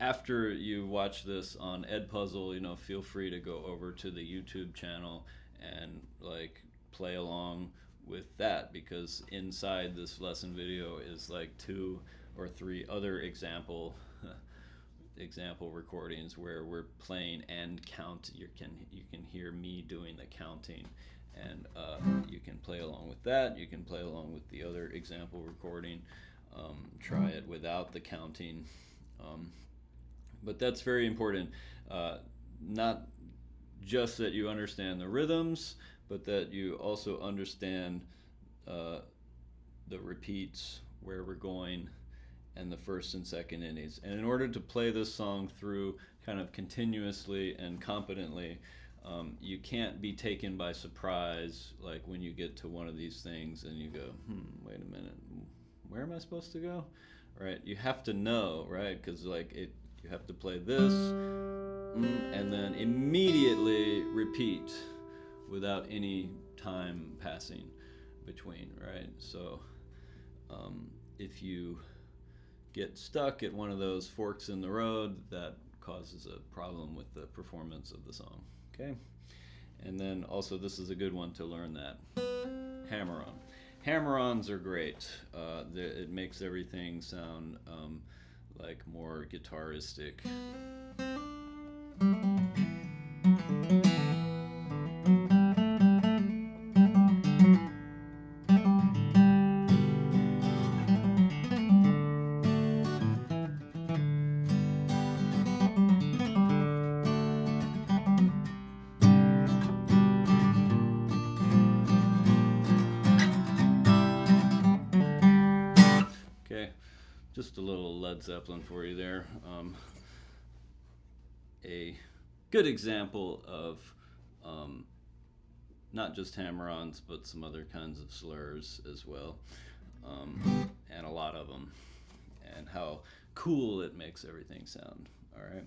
after you watch this on Edpuzzle, feel free to go over to the YouTube channel and like play along with that, because inside this lesson video is like 2 or 3 other example recordings where we're playing and count. You can hear me doing the counting, and you can play along with that. You can play along with the other example recording. Try it without the counting. But that's very important. Not just that you understand the rhythms, but that you also understand the repeats, where we're going, and the first and second innings. And in order to play this song through kind of continuously and competently, you can't be taken by surprise, like when you get to one of these things and you go, wait a minute, where am I supposed to go? Right? You have to know, right? Because you have to play this, and then immediately repeat without any time passing between, right? So if you get stuck at one of those forks in the road, that causes a problem with the performance of the song. Okay? And then also, this is a good one to learn that. Hammer-on. Hammer-ons are great. It makes everything sound like more guitaristic. Okay, just a little Led Zeppelin for you there. A good example of not just hammer-ons, but some other kinds of slurs as well, and a lot of them, and how cool it makes everything sound. All right.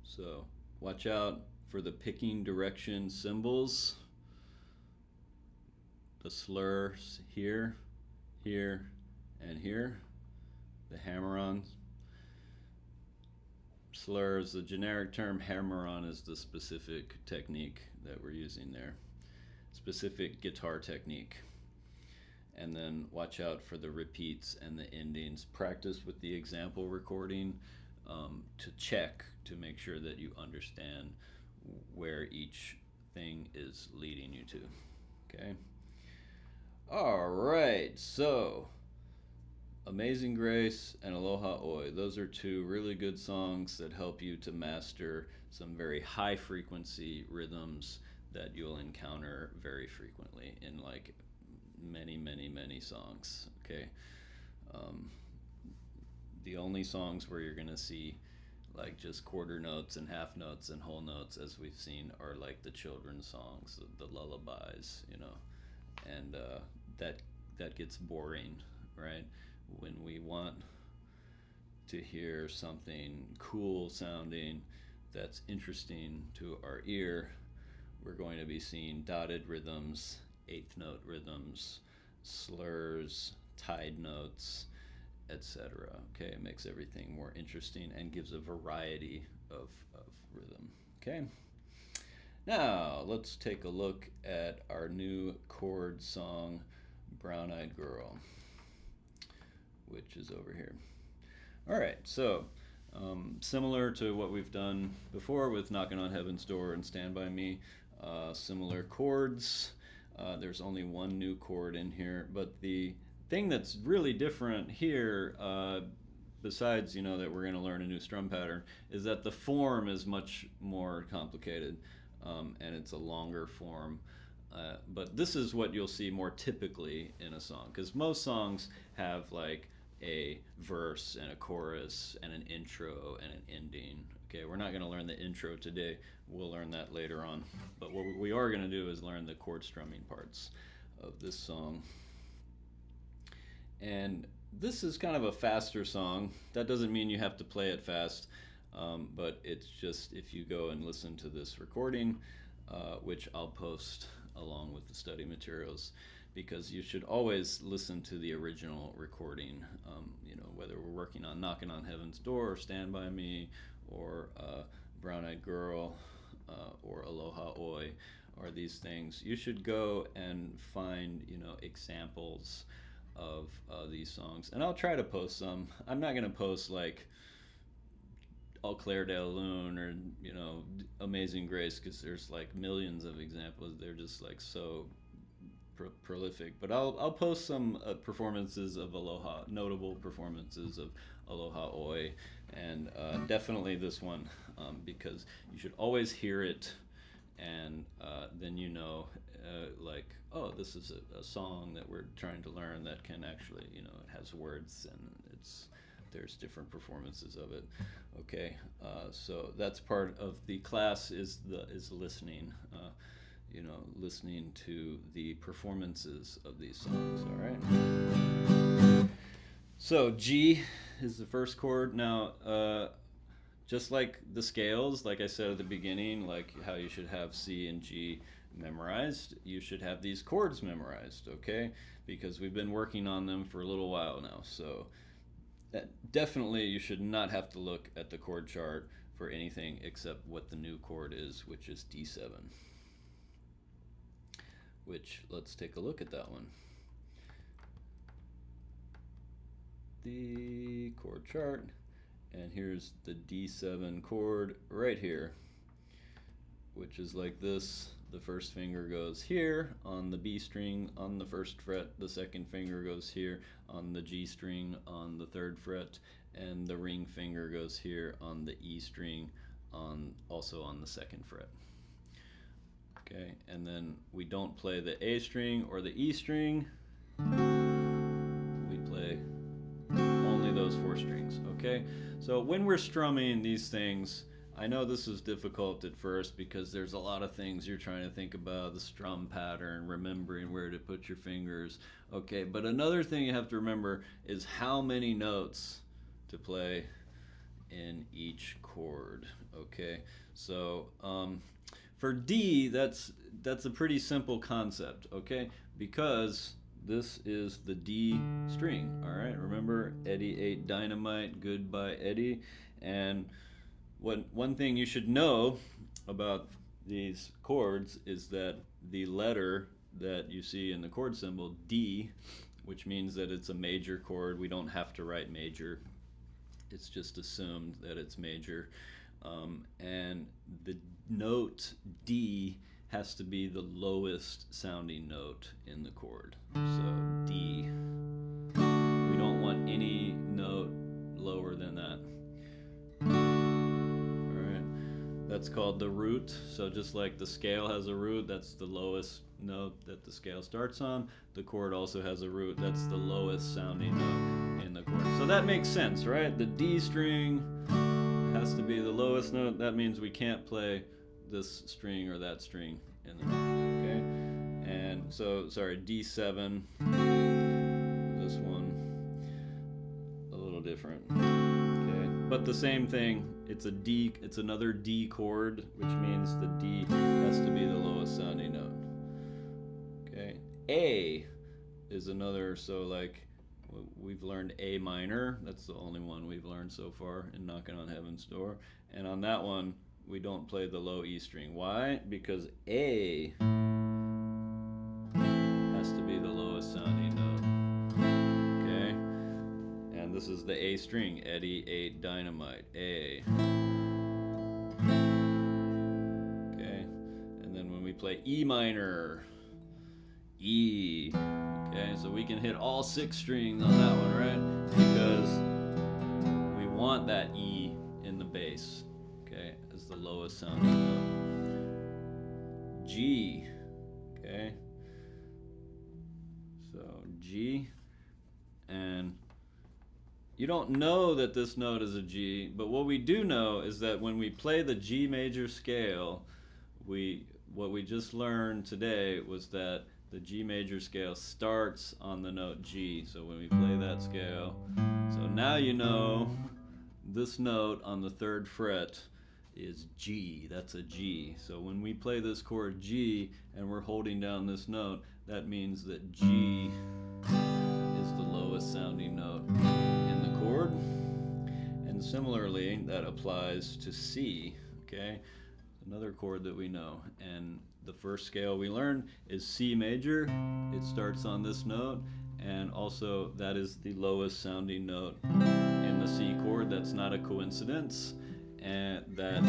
So watch out for the picking direction symbols. The slurs here, here, and here. The hammer-ons. Slurs, the generic term. Hammer-on is the specific technique that we're using there. Specific guitar technique. And then watch out for the repeats and the endings. Practice with the example recording to check, to make sure that you understand where each thing is leading you to. Okay? All right, so Amazing Grace and Aloha Oi. Those are 2 really good songs that help you to master some very high frequency rhythms that you'll encounter very frequently in like many songs. Okay, um, the only songs where you're gonna see like just quarter notes and half notes and whole notes, as we've seen, are like the children's songs, the lullabies, and that that gets boring, right? When we want to hear something cool sounding that's interesting to our ear, we're going to be seeing dotted rhythms, eighth note rhythms, slurs, tied notes, etc. Okay, it makes everything more interesting and gives a variety of rhythm. Okay, now let's take a look at our new chord song, Brown Eyed Girl, which is over here. All right, so similar to what we've done before with Knocking on Heaven's Door and Stand By Me, similar chords. There's only one new chord in here, but the thing that's really different here, besides that we're going to learn a new strum pattern, is that the form is much more complicated, and it's a longer form. But this is what you'll see more typically in a song, because most songs have like a verse and a chorus and an intro and an ending. Okay, we're not going to learn the intro today. We'll learn that later on. But what we are going to do is learn the chord strumming parts of this song. And this is kind of a faster song. That doesn't mean you have to play it fast, but it's just if you go and listen to this recording, which I'll post along with the study materials, because you should always listen to the original recording, whether we're working on Knocking on Heaven's Door or Stand By Me or Brown Eyed Girl or Aloha Oi or these things. You should go and find, examples of these songs. And I'll try to post some. I'm not going to post like Au Clair de la Lune or, Amazing Grace, because there's like millions of examples. They're just like so prolific, but I'll post some performances of Aloha, notable performances of Aloha Oi, and definitely this one, because you should always hear it, and then like, oh, this is a song that we're trying to learn that can actually, it has words and there's different performances of it. Okay, so that's part of the class is listening. Listening to the performances of these songs. All right. So G is the first chord. Now, just like the scales, like I said at the beginning, like how you should have C and G memorized, you should have these chords memorized, okay? Because we've been working on them for a little while now. So definitely you should not have to look at the chord chart for anything except what the new chord is, which is D7. Which, let's take a look at that one. The chord chart, and here's the D7 chord right here, which is like this. The first finger goes here on the B string on the first fret, the second finger goes here on the G string on the third fret, and the ring finger goes here on the E string also on the second fret. Okay, and then we don't play the A string or the E string. We play only those four strings, okay? So when we're strumming these things, I know this is difficult at first because there's a lot of things you're trying to think about, the strum pattern, remembering where to put your fingers, okay? But another thing you have to remember is how many notes to play in each chord, okay? So for D, that's a pretty simple concept, okay? Because this is the D string, all right? Remember, Eddie ate dynamite, goodbye Eddie. And one thing you should know about these chords is that the letter that you see in the chord symbol, D, which means that it's a major chord, we don't have to write major. It's just assumed that it's major. And the note D has to be the lowest sounding note in the chord. So D. We don't want any note lower than that. All right. That's called the root. So just like the scale has a root, that's the lowest note that the scale starts on. The chord also has a root. That's the lowest sounding note in the chord. So that makes sense, right? The D string has to be the lowest note. That means we can't play this string or that string in the note, okay? And so, sorry, D7, this one, a little different, okay? But the same thing, it's a D, it's another D chord, which means the D has to be the lowest sounding note, okay? A is another, so like, we've learned A minor, that's the only one we've learned so far in Knocking on Heaven's Door, and on that one, we don't play the low E string. Why? Because A has to be the lowest sounding note, okay? And this is the A string, Eddie 8 Dynamite, A. Okay, and then when we play E minor, E. Okay, so we can hit all 6 strings on that one, right? Because we want that E in the bass, okay, as the lowest sounding note. G, okay, so G, and you don't know that this note is a G, but what we do know is that when we play the G major scale, what we just learned today was that the G major scale starts on the note G. So when we play that scale, so now you know this note on the 3rd fret is G. That's a G. So when we play this chord G and we're holding down this note, that means that G is the lowest sounding note in the chord. And similarly, that applies to C, okay? Another chord that we know, and the first scale we learned is C major. It starts on this note, and also that is the lowest sounding note in the C chord. That's not a coincidence, and that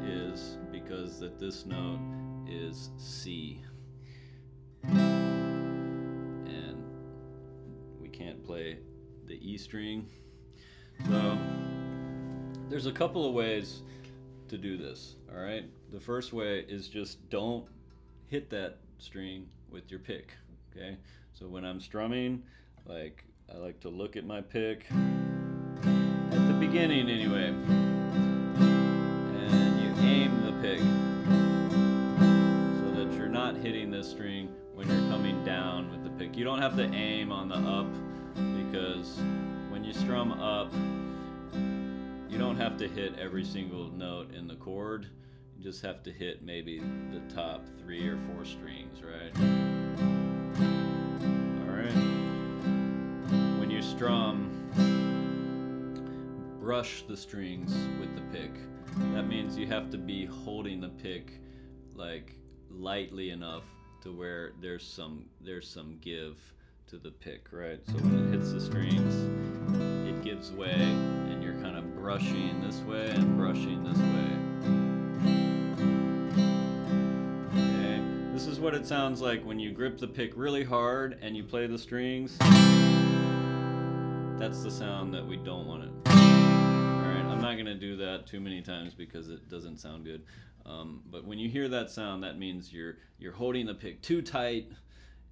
is because that this note is C, and we can't play the E string. So there's a couple of ways to do this, all right? The first way is just don't hit that string with your pick, okay? So when I'm strumming, like, I like to look at my pick at the beginning anyway, and you aim the pick so that you're not hitting this string when you're coming down with the pick. You don't have to aim on the up, because when you strum up, you don't have to hit every single note in the chord. You just have to hit maybe the top 3 or 4 strings, right? Alright. When you strum, brush the strings with the pick. That means you have to be holding the pick like lightly enough to where there's some give to the pick, right? So when it hits the strings, it gives way, and you're kind of brushing this way and brushing this way. Okay, this is what it sounds like when you grip the pick really hard and you play the strings. That's the sound that we don't want it. Alright, I'm not going to do that too many times because it doesn't sound good. But when you hear that sound, that means you're holding the pick too tight,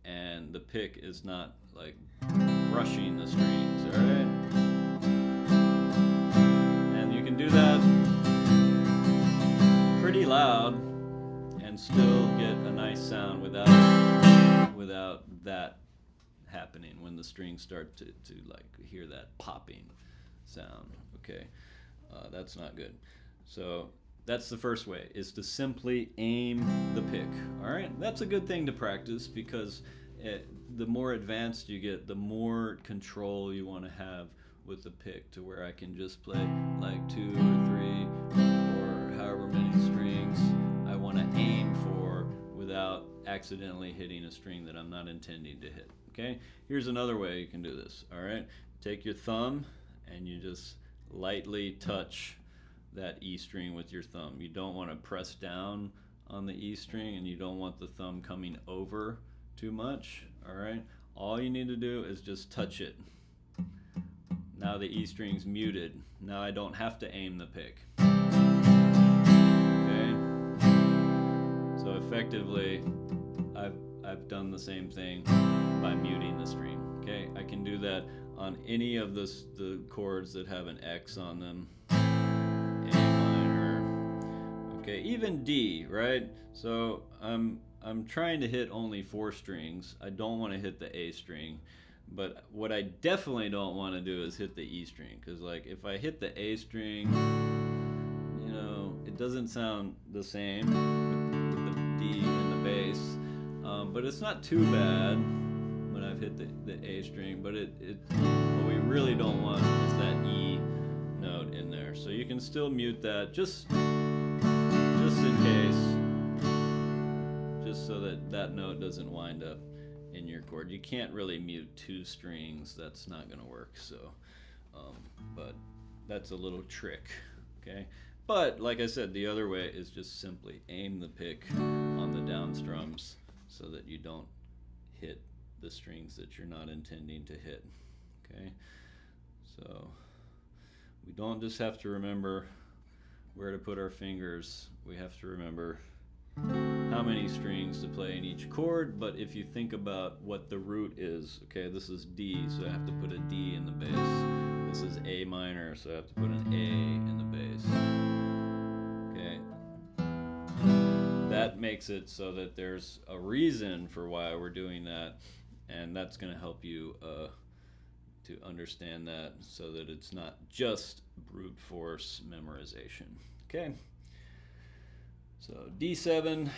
and the pick is not like brushing the strings, alright? And you can do that pretty loud and still get a nice sound without that happening when the strings start to like hear that popping sound, okay? That's not good. So that's the first way, is to simply aim the pick, all right? That's a good thing to practice, because the more advanced you get, the more control you want to have with the pick, to where I can just play like 2 or 3 or however many strings I want to aim for without accidentally hitting a string that I'm not intending to hit, okay? Here's another way you can do this, all right? Take your thumb and you just lightly touch that E string with your thumb. You don't want to press down on the E string, and you don't want the thumb coming over too much, all right? All you need to do is just touch it. Now the E string's muted. Now I don't have to aim the pick. So effectively, I've done the same thing by muting the string. Okay, I can do that on any of the chords that have an X on them. A minor. Okay, even D, right? So I'm trying to hit only 4 strings. I don't want to hit the A string. But what I definitely don't want to do is hit the E string, because like if I hit the A string, you know, it doesn't sound the same with the D and the bass. But it's not too bad when I've hit the A string. But what we really don't want is that E note in there. So you can still mute that just in case, just so that that note doesn't wind up in your chord. You can't really mute 2 strings. That's not going to work. So, but that's a little trick. Okay. But like I said, the other way is just simply aim the pick on the down strums so that you don't hit the strings that you're not intending to hit. Okay. So we don't just have to remember where to put our fingers. We have to remember how many strings to play in each chord. But if you think about what the root is, okay, this is D, so I have to put a D in the bass. This is A minor, so I have to put an A in the bass. Okay. That makes it so that there's a reason for why we're doing that, and that's going to help you to understand that, so that it's not just brute force memorization. Okay. So D7,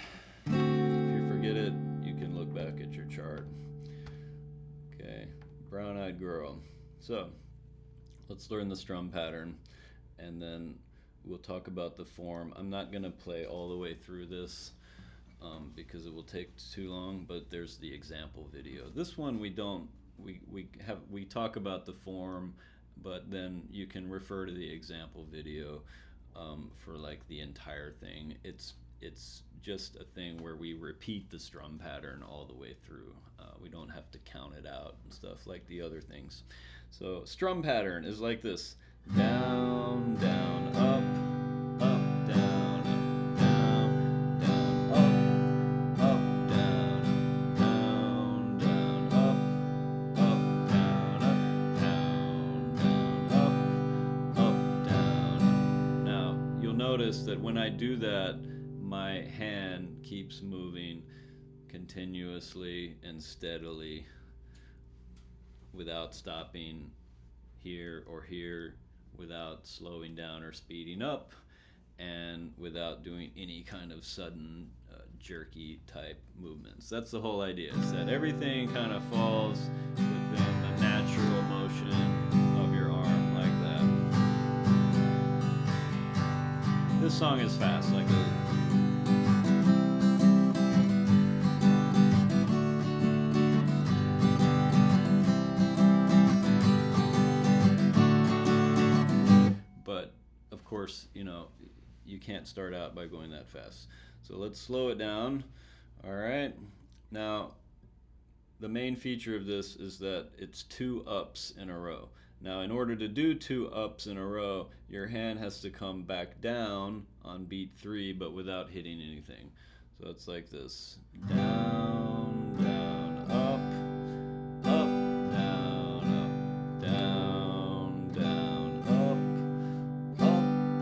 if you forget it, you can look back at your chart. Okay, Brown-Eyed Girl. So let's learn the strum pattern, and then we'll talk about the form. I'm not going to play all the way through this because it will take too long, but there's the example video. This one we talk about the form, but then you can refer to the example video for like the entire thing. It's just a thing where we repeat the strum pattern all the way through. We don't have to count it out and stuff like the other things. So strum pattern is like this: down, down, up, up, down, down, down, up, up, down, down, down, up, down, up, down. Now you'll notice that when I do that, my hand keeps moving continuously and steadily without stopping here or here, without slowing down or speeding up, and without doing any kind of sudden jerky type movements. That's the whole idea, is that everything kind of falls within the natural motion of your arm like that. This song is fast, like a course, you know, you can't start out by going that fast. So let's slow it down. All right. Now, the main feature of this is that it's 2 ups in a row. Now, in order to do 2 ups in a row, your hand has to come back down on beat 3, but without hitting anything. So it's like this: down, down, up, up, down, up, down, down, up,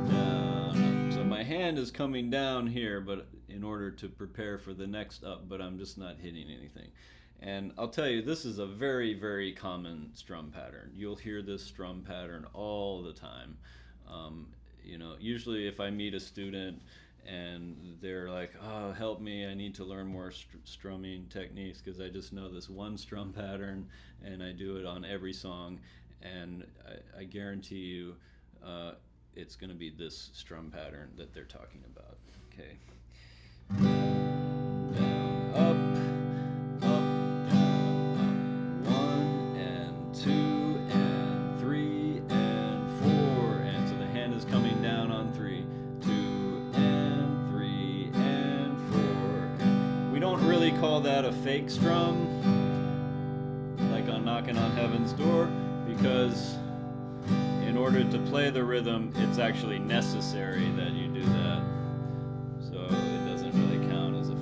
down, up. So my hand is coming down here, but in order to prepare for the next up, but I'm just not hitting anything. And I'll tell you, this is a very, very common strum pattern. You'll hear this strum pattern all the time. You know, usually if I meet a student and they're like, oh, help me, I need to learn more strumming techniques because I just know this one strum pattern and I do it on every song, and I guarantee you it's going to be this strum pattern that they're talking about. Okay. Down, down, up, up, down, up. 1 and 2 and 3 and 4, and so the hand is coming down on 3, 2 and 3 and 4. We don't really call that a fake strum, like on Knocking on Heaven's Door, because in order to play the rhythm, it's actually necessary that you do that. So it doesn't really count as a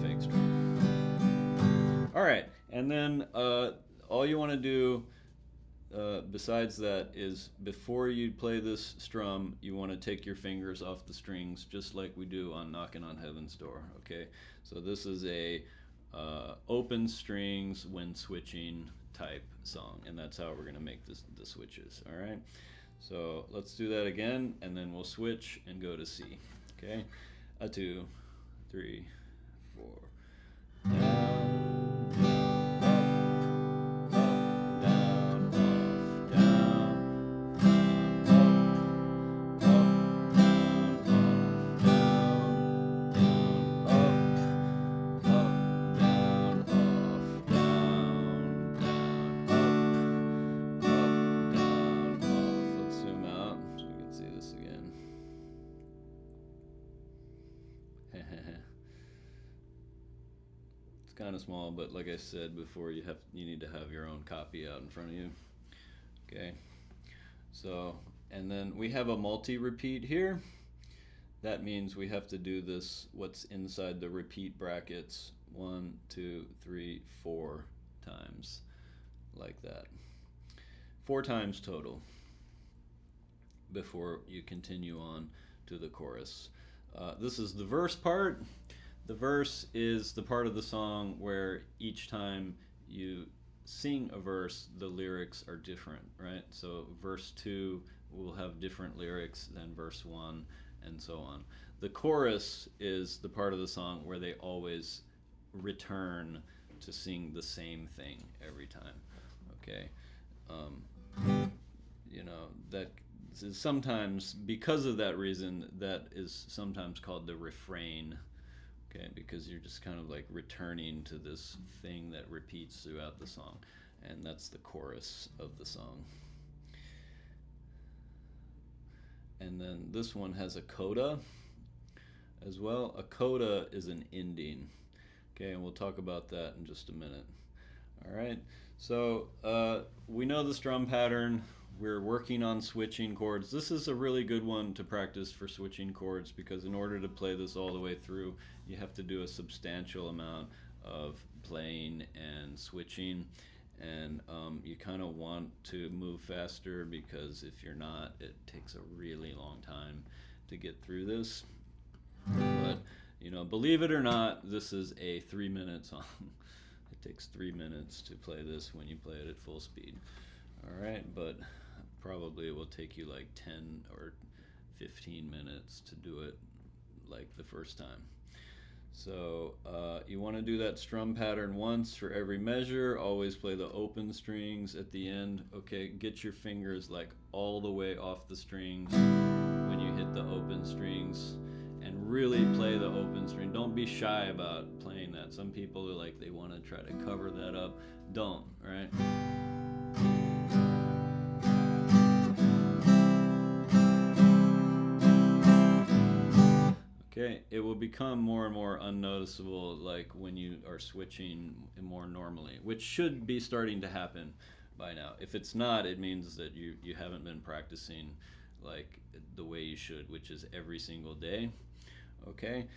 And then all you want to do besides that is before you play this strum, you want to take your fingers off the strings just like we do on Knocking on Heaven's Door. Okay, so this is a open strings when switching type song, and that's how we're going to make the switches. All right, so let's do that again, and then we'll switch and go to C. Okay, a 2, 3, 4. Down, down, up, down, Let's zoom out so we can see this again. It's kind of small, but like I said before, you need to have your own copy out in front of you. Okay, so and then we have a multi-repeat here. That means we have to do this, what's inside the repeat brackets, 1, 2, 3, 4 times, like that. 4 times total before you continue on to the chorus. This is the verse part. The verse is the part of the song where each time you sing a verse, the lyrics are different, right? So verse 2 will have different lyrics than verse 1, and so on. The chorus is the part of the song where they always return to sing the same thing every time. Okay, you know that is sometimes, because of that reason, that is sometimes called the refrain. Okay, because you're just kind of like returning to this thing that repeats throughout the song, and that's the chorus of the song. And then this one has a coda as well. A coda is an ending. Okay, and we'll talk about that in just a minute. All right, so we know the strum pattern. We're working on switching chords. This is a really good one to practice for switching chords, because in order to play this all the way through, you have to do a substantial amount of playing and switching. And you kind of want to move faster, because if you're not, it takes a really long time to get through this. But, you know, believe it or not, this is a 3-minute song. It takes 3 minutes to play this when you play it at full speed. All right, but probably it will take you like 10 or 15 minutes to do it like the first time. So you want to do that strum pattern once for every measure. Always play the open strings at the end. Okay, get your fingers like all the way off the strings when you hit the open strings, and really play the open string. Don't be shy about playing that. Some people are like, they want to try to cover that up. Don't, right? Okay, it will become more and more unnoticeable, like when you are switching more normally, which should be starting to happen by now. If it's not, it means that you haven't been practicing like the way you should, which is every single day. Okay.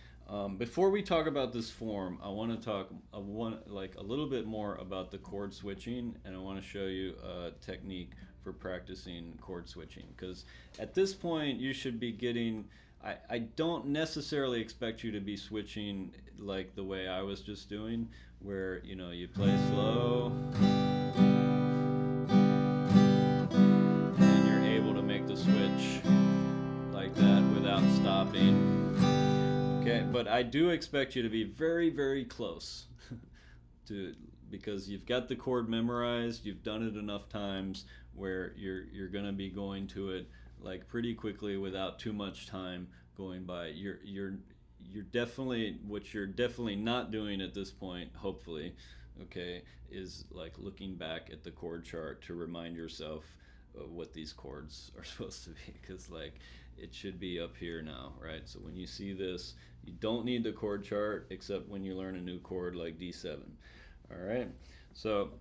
Before we talk about this form, I want to talk a little bit more about the chord switching, and I want to show you a technique for practicing chord switching. Because at this point, you should be getting. I don't necessarily expect you to be switching like the way I was just doing, where you play slow and you're able to make the switch like that without stopping. Okay, but I do expect you to be very, very close because you've got the chord memorized, you've done it enough times where you're going to be going to it like pretty quickly without too much time going by. You're definitely, what you're definitely not doing at this point, hopefully, okay, is like looking back at the chord chart to remind yourself what these chords are supposed to be, because like it should be up here now, right? So when you see this, you don't need the chord chart except when you learn a new chord like D7. All right, so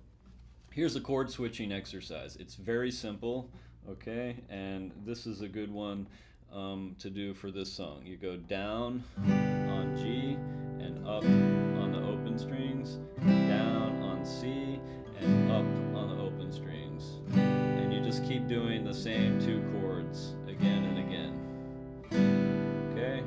here's a chord switching exercise. It's very simple, okay, and this is a good one to do for this song. You go down on G and up on the open strings, down on on C, and up on the open strings. And you just keep doing the same two chords again and again. Okay?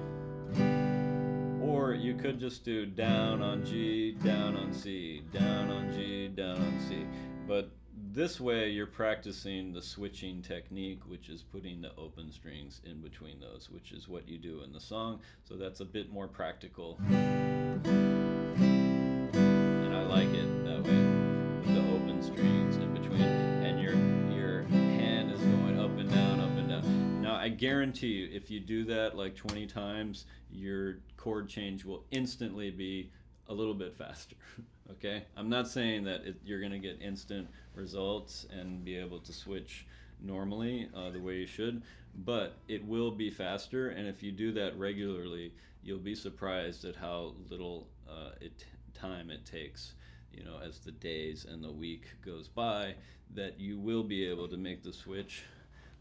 Or you could just do down on G, down on C, down on G, down on C. But this way you're practicing the switching technique, which is putting the open strings in between those, which is what you do in the song. So that's a bit more practical. And I like it that way, with the open strings in between. And your hand is going up and down, up and down. Now I guarantee you, if you do that like 20 times, your chord change will instantly be a little bit faster. Okay? I'm not saying that you're going to get instant results and be able to switch normally the way you should, but it will be faster, and if you do that regularly, you'll be surprised at how little time it takes, you know, as the days and the week goes by, that you will be able to make the switch,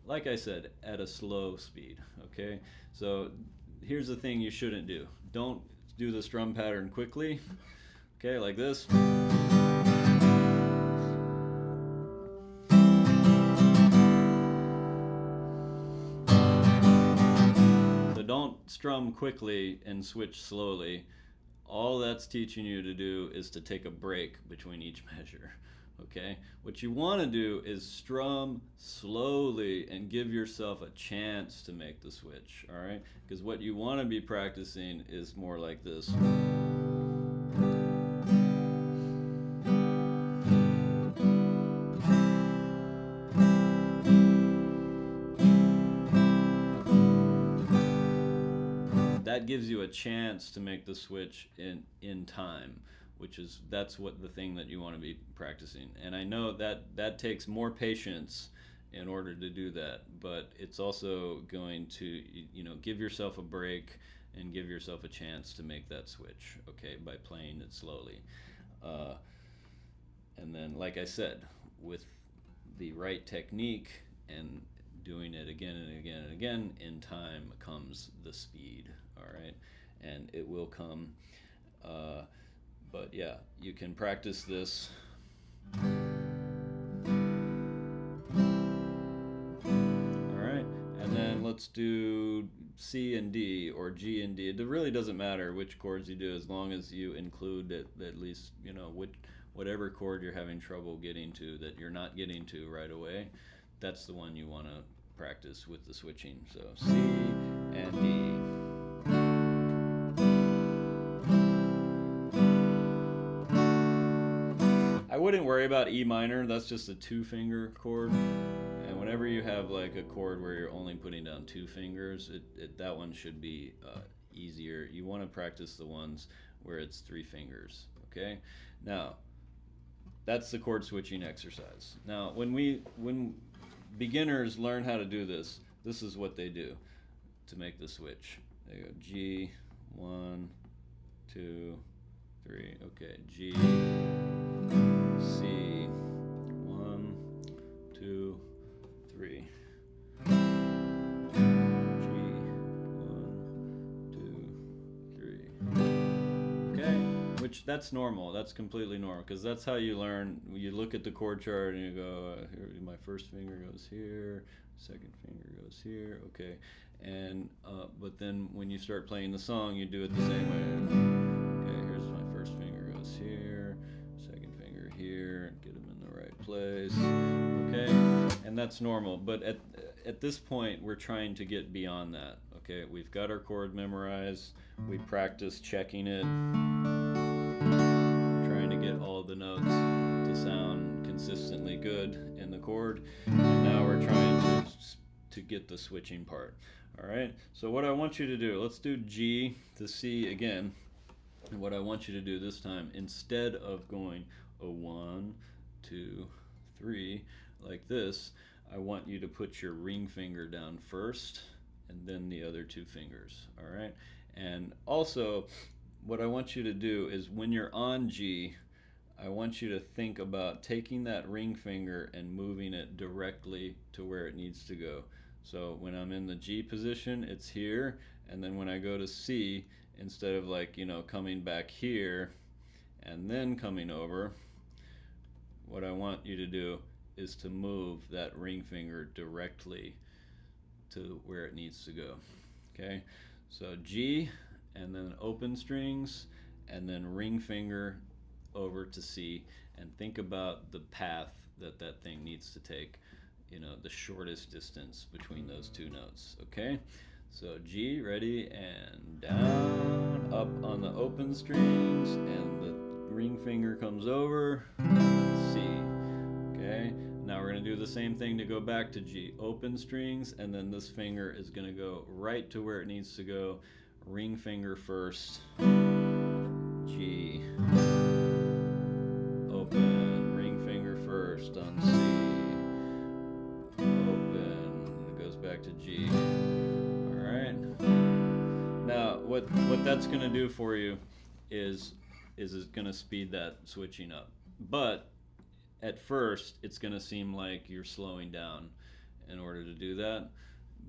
like I said, at a slow speed. Okay? So here's the thing you shouldn't do. Don't do the strum pattern quickly. Okay, like this. So don't strum quickly and switch slowly. All that's teaching you to do is to take a break between each measure. Okay? What you want to do is strum slowly and give yourself a chance to make the switch. All right? Because what you want to be practicing is more like this. That gives you a chance to make the switch in time, that's what the thing that you want to be practicing. And I know that takes more patience in order to do that, but it's also going to, you know, give yourself a break and give yourself a chance to make that switch, okay, by playing it slowly. And then, like I said, with the right technique and doing it again and again and again, in time comes the speed. All right, and it will come. But yeah, you can practice this. All right, and then let's do C and D, or G and D. It really doesn't matter which chords you do, as long as you include at least, you know, whatever chord you're having trouble getting to, that you're not getting to right away. That's the one you want to practice with the switching. So C and D. I wouldn't worry about E minor. That's just a 2-finger chord. And whenever you have like a chord where you're only putting down 2 fingers, that one should be easier. You want to practice the ones where it's 3 fingers. Okay? Now, that's the chord switching exercise. Now, when beginners learn how to do this, this is what they do to make the switch. They go G, 1, 2, 3. Okay, G, C, 1, 2, 3. G, 1, 2, 3. Okay, which that's normal. That's completely normal, because that's how you learn. You look at the chord chart and you go, here, my first finger goes here, second finger goes here. Okay, and but then when you start playing the song, you do it the same way. Okay, here's my first finger goes here, second finger here, get them in the right place. Okay, and that's normal. But at this point, we're trying to get beyond that. Okay, we've got our chord memorized. We practice checking it, trying to get all the notes to sound consistently good in the chord. And now we're trying to get the switching part. All right, so what I want you to do, let's do G to C again. And what I want you to do this time, instead of going a 1, 2, 3 like this, I want you to put your ring finger down first and then the other 2 fingers. All right, and also what I want you to do is, when you're on G, I want you to think about taking that ring finger and moving it directly to where it needs to go. So when I'm in the G position, it's here, and then when I go to C, instead of, like, you know, coming back here and then coming over, what I want you to do is to move that ring finger directly to where it needs to go. Okay, so G, and then open strings, and then ring finger over to C, and think about the path that that thing needs to take, you know, the shortest distance between those two notes. Okay, so G, ready, and down, up on the open strings, and the ring finger comes over, C. Okay, now we're going to do the same thing to go back to G. Open strings, and then this finger is going to go right to where it needs to go. Ring finger first, G. Open, ring finger first on C. Open, and it goes back to G. Alright. Now, what that's going to do for you is it's going to speed that switching up. But at first, it's going to seem like you're slowing down in order to do that.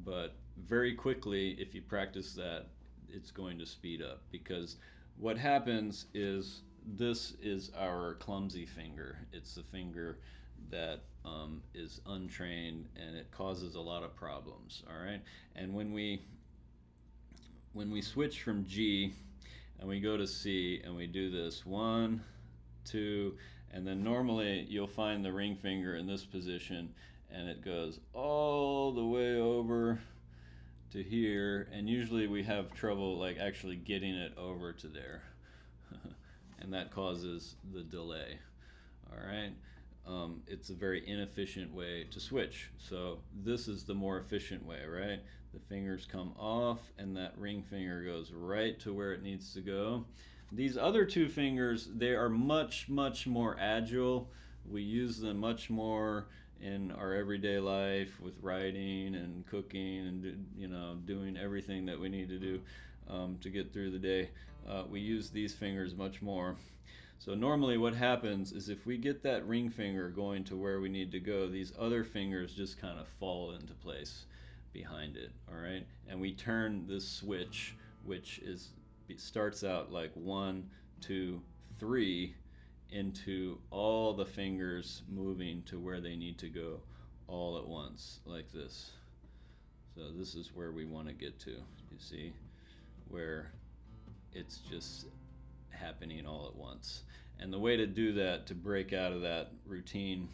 But very quickly, if you practice that, it's going to speed up. Because what happens is this is our clumsy finger. It's the finger that is untrained, and it causes a lot of problems. All right, and when we switch from G and we go to C and we do this 1, 2, and then normally you'll find the ring finger in this position, and it goes all the way over to here, and usually we have trouble like actually getting it over to there. And that causes the delay. All right, it's a very inefficient way to switch. So this is the more efficient way, right? The fingers come off, and that ring finger goes right to where it needs to go. These other two fingers, they are much more agile. We use them much more in our everyday life with writing and cooking and, you know, doing everything that we need to do to get through the day. We use these fingers much more. So normally what happens is if we get that ring finger going to where we need to go, these other fingers just kind of fall into place behind it, all right? And we turn this switch, which starts out like 1, 2, 3, into all the fingers moving to where they need to go all at once, like this. So this is where we want to get to, you see, where it's just happening all at once. And the way to do that, to break out of that routine,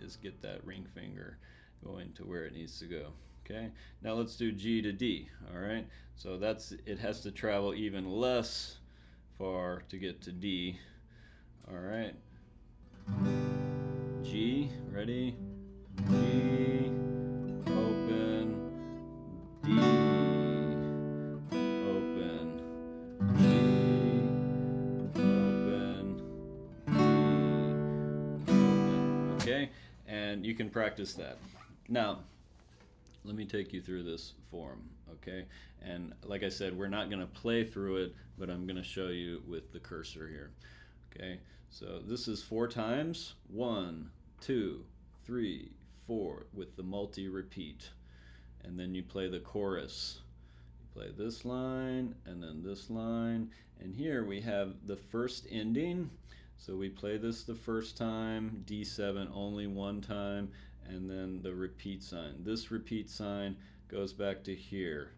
is get that ring finger going to where it needs to go. Okay, now let's do G to D. All right, so it has to travel even less far to get to D. All right, G, ready? G, open, D, open, G, open, D, open. Okay, and you can practice that. Now, let me take you through this form, okay? And like I said, we're not going to play through it, but I'm going to show you with the cursor here. Okay, so this is 4 times. 1, 2, 3, 4 with the multi-repeat. And then you play the chorus. You play this line and then this line. And here we have the first ending. So we play this the first time, D7 only one time, and then the repeat sign. This repeat sign goes back to here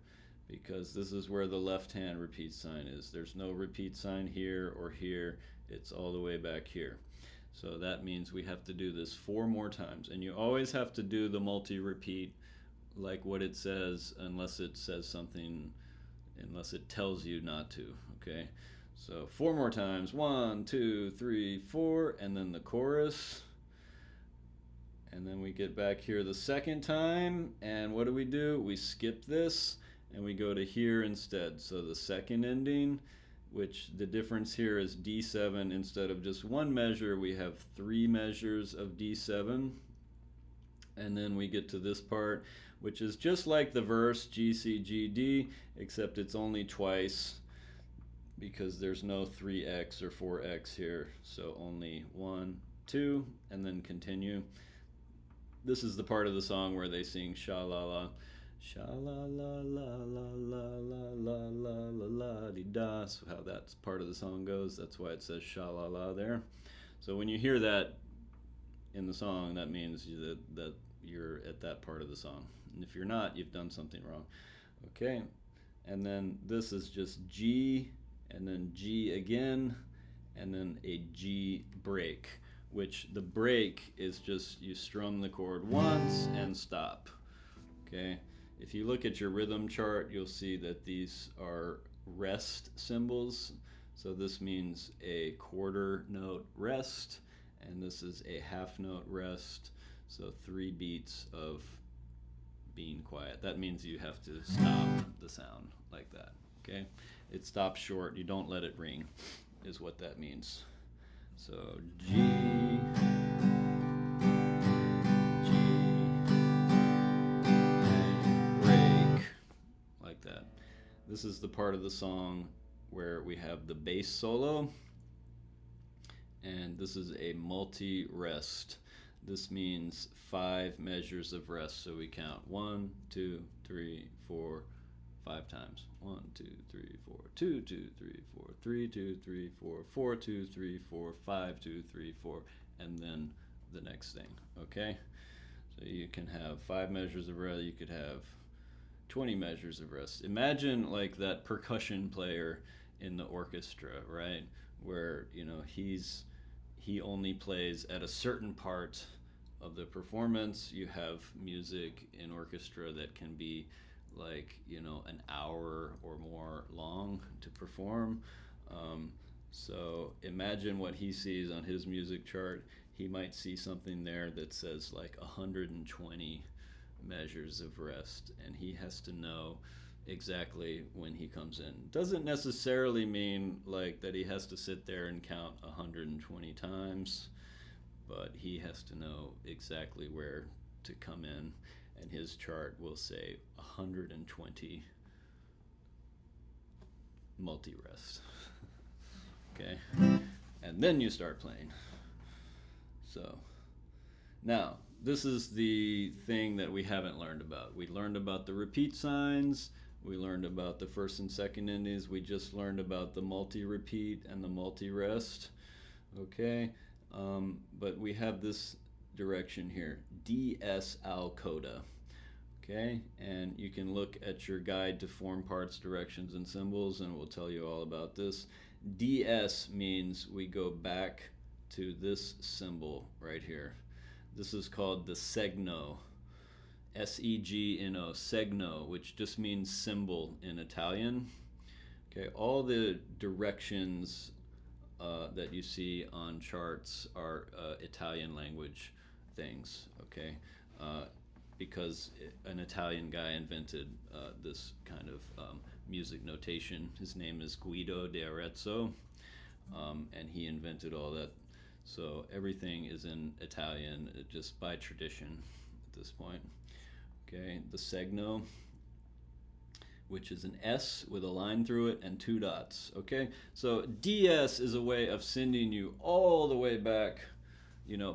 because this is where the left hand repeat sign is. There's no repeat sign here or here. It's all the way back here. So that means we have to do this 4 more times. And you always have to do the multi-repeat like what it says, unless it says something, unless it tells you not to, okay? So 4 more times. 1, 2, 3, 4, and then the chorus. And then we get back here the second time, and what do? We skip this, and we go to here instead. So the second ending, which the difference here is D7. Instead of just 1 measure, we have 3 measures of D7. And then we get to this part, which is just like the verse, G, C, G, D, except it's only twice because there's no 3x or 4x here. So only 1, 2, and then continue. This is the part of the song where they sing sha-la-la. Sha-la-la-la-la-la-la-la-la-la-la-di-da. So how that part of the song goes, that's why it says sha-la-la there. So when you hear that, in the song, that means that you're at that part of the song. And if you're not, you've done something wrong. Okay, and then this is just G, and then G again, and then a G break, which the break is just you strum the chord once and stop. Okay, if you look at your rhythm chart, you'll see that these are rest symbols. So this means a quarter note rest, and this is a half note rest. So 3 beats of being quiet. That means you have to stop the sound like that. Okay, it stops short. You don't let it ring, is what that means. So G, G, and break, like that. This is the part of the song where we have the bass solo, and this is a multi-rest. This means 5 measures of rest. So we count 1, 2, 3, 4, 5 times. 1, 2, 3, 4, 2, 2, 3, 4, 3, 2, 3, 4, 4, 2, 3, 4, 5, 2, 3, 4, and then the next thing. Okay? So you can have 5 measures of rest. You could have 20 measures of rest. Imagine like that percussion player in the orchestra, right? Where, he only plays at a certain part of the performance. You have music in orchestra that can be like, an hour or more long to perform. So imagine what he sees on his music chart. He might see something there that says like 120 measures of rest, and he has to know exactly when he comes in. Doesn't necessarily mean like that he has to sit there and count 120 times, but he has to know exactly where to come in, and his chart will say 120 multi-rest. Okay, and then you start playing. So now, this is the thing that we haven't learned about. We learned about the repeat signs. We learned about the first and second endings. We just learned about the multi-repeat and the multi-rest. Okay, but we have this direction here, DS al coda. Okay, and you can look at your guide to form parts, directions, and symbols, and we'll tell you all about this. DS means we go back to this symbol right here. This is called the segno, Segno, segno, which just means symbol in Italian. Okay, all the directions that you see on charts are Italian language things. Okay, uh, because an Italian guy invented this kind of music notation. His name is Guido d'Arezzo, and he invented all that. So everything is in Italian just by tradition at this point. Okay, the segno, which is an S with a line through it and 2 dots. Okay, so DS is a way of sending you all the way back,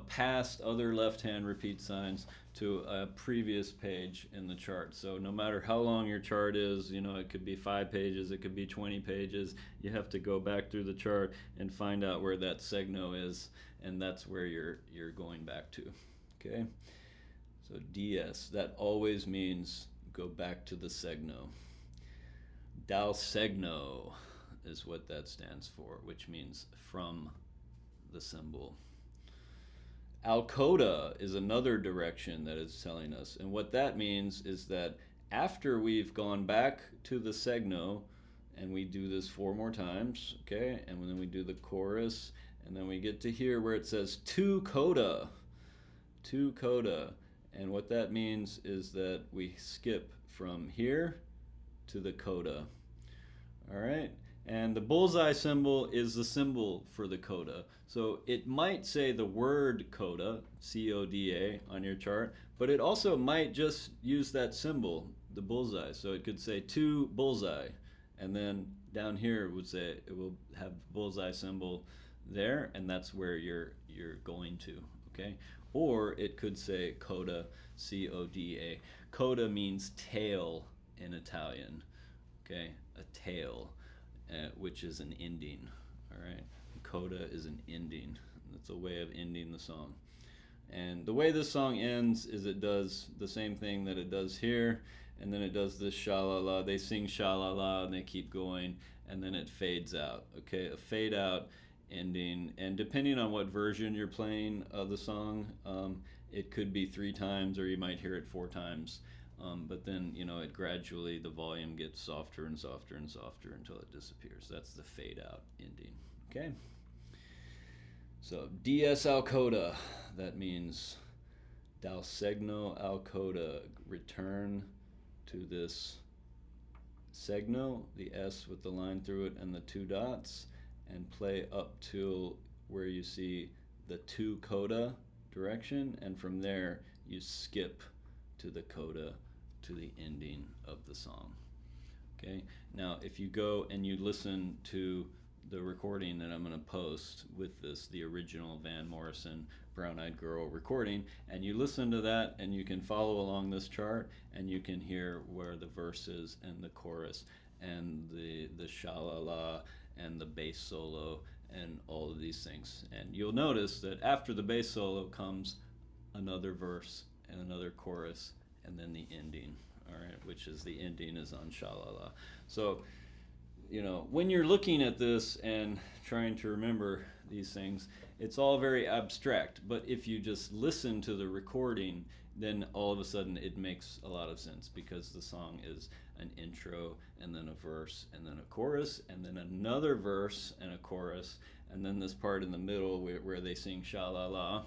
past other left-hand repeat signs to a previous page in the chart. So no matter how long your chart is, it could be 5 pages, it could be 20 pages, you have to go back through the chart and find out where that segno is, and that's where you're going back to. Okay, so DS, that always means go back to the segno. Dal segno is what that stands for, which means from the symbol. Al coda is another direction that it's telling us. And what that means is that after we've gone back to the segno, and we do this 4 more times, okay, and then we do the chorus, and then we get to here where it says to coda, and what that means is that we skip from here to the coda. All right, and the bullseye symbol is the symbol for the coda. So it might say the word coda, C-O-D-A, on your chart, but it also might just use that symbol, the bullseye. So it could say to bullseye, and then down here it will have the bullseye symbol there, and that's where you're going to. Okay, or it could say coda, C-O-D-A. Coda means tail in Italian. Okay, a tail, which is an ending. All right, coda is an ending. That's a way of ending the song. And the way this song ends is it does the same thing that it does here, and then it does this sha-la-la. They sing sha-la-la and they keep going, and then it fades out. Okay, a fade out ending, and depending on what version you're playing of the song, it could be 3 times or you might hear it 4 times. But then, you know, it gradually, the volume gets softer and softer and softer until it disappears. That's the fade out ending. Okay? So, dies al coda, that means dal segno al coda, return to this segno, the S with the line through it and the 2 dots, and play up till where you see the 2 coda direction, and from there you skip to the coda to the ending of the song. Okay, now if you go and you listen to the recording that I'm going to post with this, the original Van Morrison Brown Eyed Girl recording, and you listen to that and you can follow along this chart and you can hear where the verses and the chorus and the sha-la-la and the bass solo and all of these things. And you'll notice that after the bass solo comes another verse and another chorus and then the ending, all right, which is the ending is on sha-la-la. So, you know, when you're looking at this and trying to remember these things, it's all very abstract. But if you just listen to the recording, then all of a sudden it makes a lot of sense, because the song is an intro and then a verse and then a chorus and then another verse and a chorus and then this part in the middle where they sing sha-la-la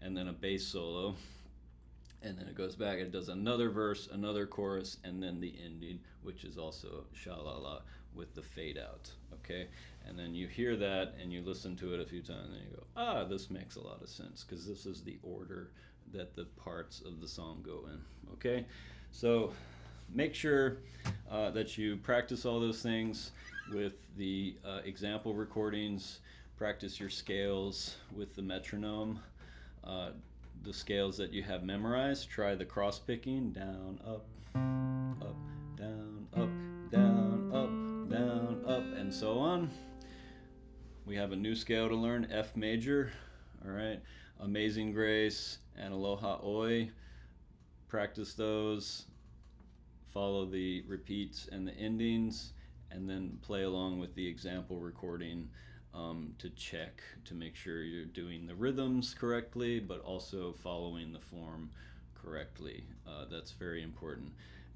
and then a bass solo. And then it goes back, it does another verse, another chorus, and then the ending, which is also sha-la-la with the fade out, okay? And then you hear that and you listen to it a few times and you go, ah, this makes a lot of sense, because this is the order that the parts of the song go in, okay? So make sure that you practice all those things with the example recordings, practice your scales with the metronome, the scales that you have memorized. Try the cross picking, down, up, up, down, up, down, up, down, up, and so on. We have a new scale to learn, F major. All right, Amazing Grace and Aloha Oi. Practice those. Follow the repeats and the endings, and then play along with the example recording to check to make sure you're doing the rhythms correctly, but also following the form correctly. That's very important.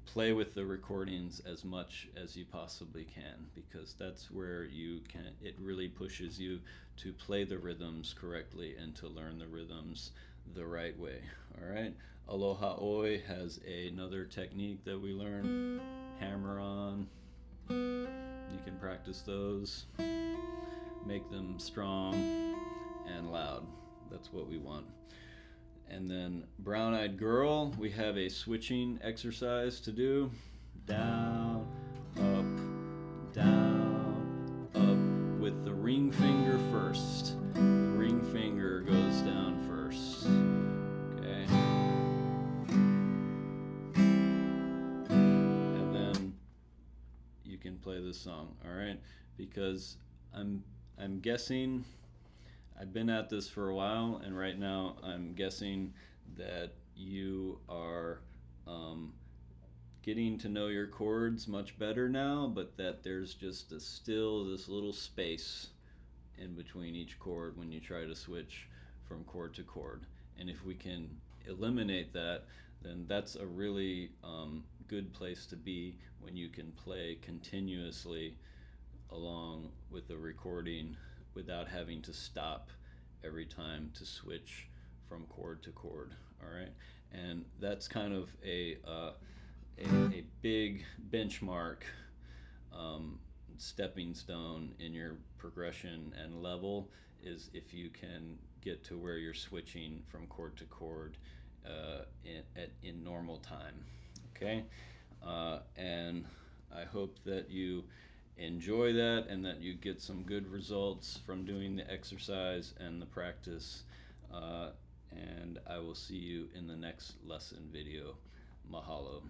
Play with the recordings as much as you possibly can, because that's where you can, it really pushes you to play the rhythms correctly and to learn the rhythms the right way. All right. Aloha Oi has another technique that we learn, hammer on. You can practice those. Make them strong and loud. That's what we want. And then Brown Eyed Girl, we have a switching exercise to do. Down, up, with the ring finger first. The ring finger goes down first. Okay. And then you can play this song, all right? Because I'm guessing, I've been at this for a while, and right now I'm guessing that you are getting to know your chords much better now, but that there's just still this little space in between each chord when you try to switch from chord to chord. And if we can eliminate that, then that's a really good place to be when you can play continuously along with the recording without having to stop every time to switch from chord to chord. All right, and that's kind of a big benchmark, stepping stone in your progression and level, is if you can get to where you're switching from chord to chord in normal time. Okay, and I hope that you enjoy that and that you get some good results from doing the exercise and the practice. And I will see you in the next lesson video. Mahalo.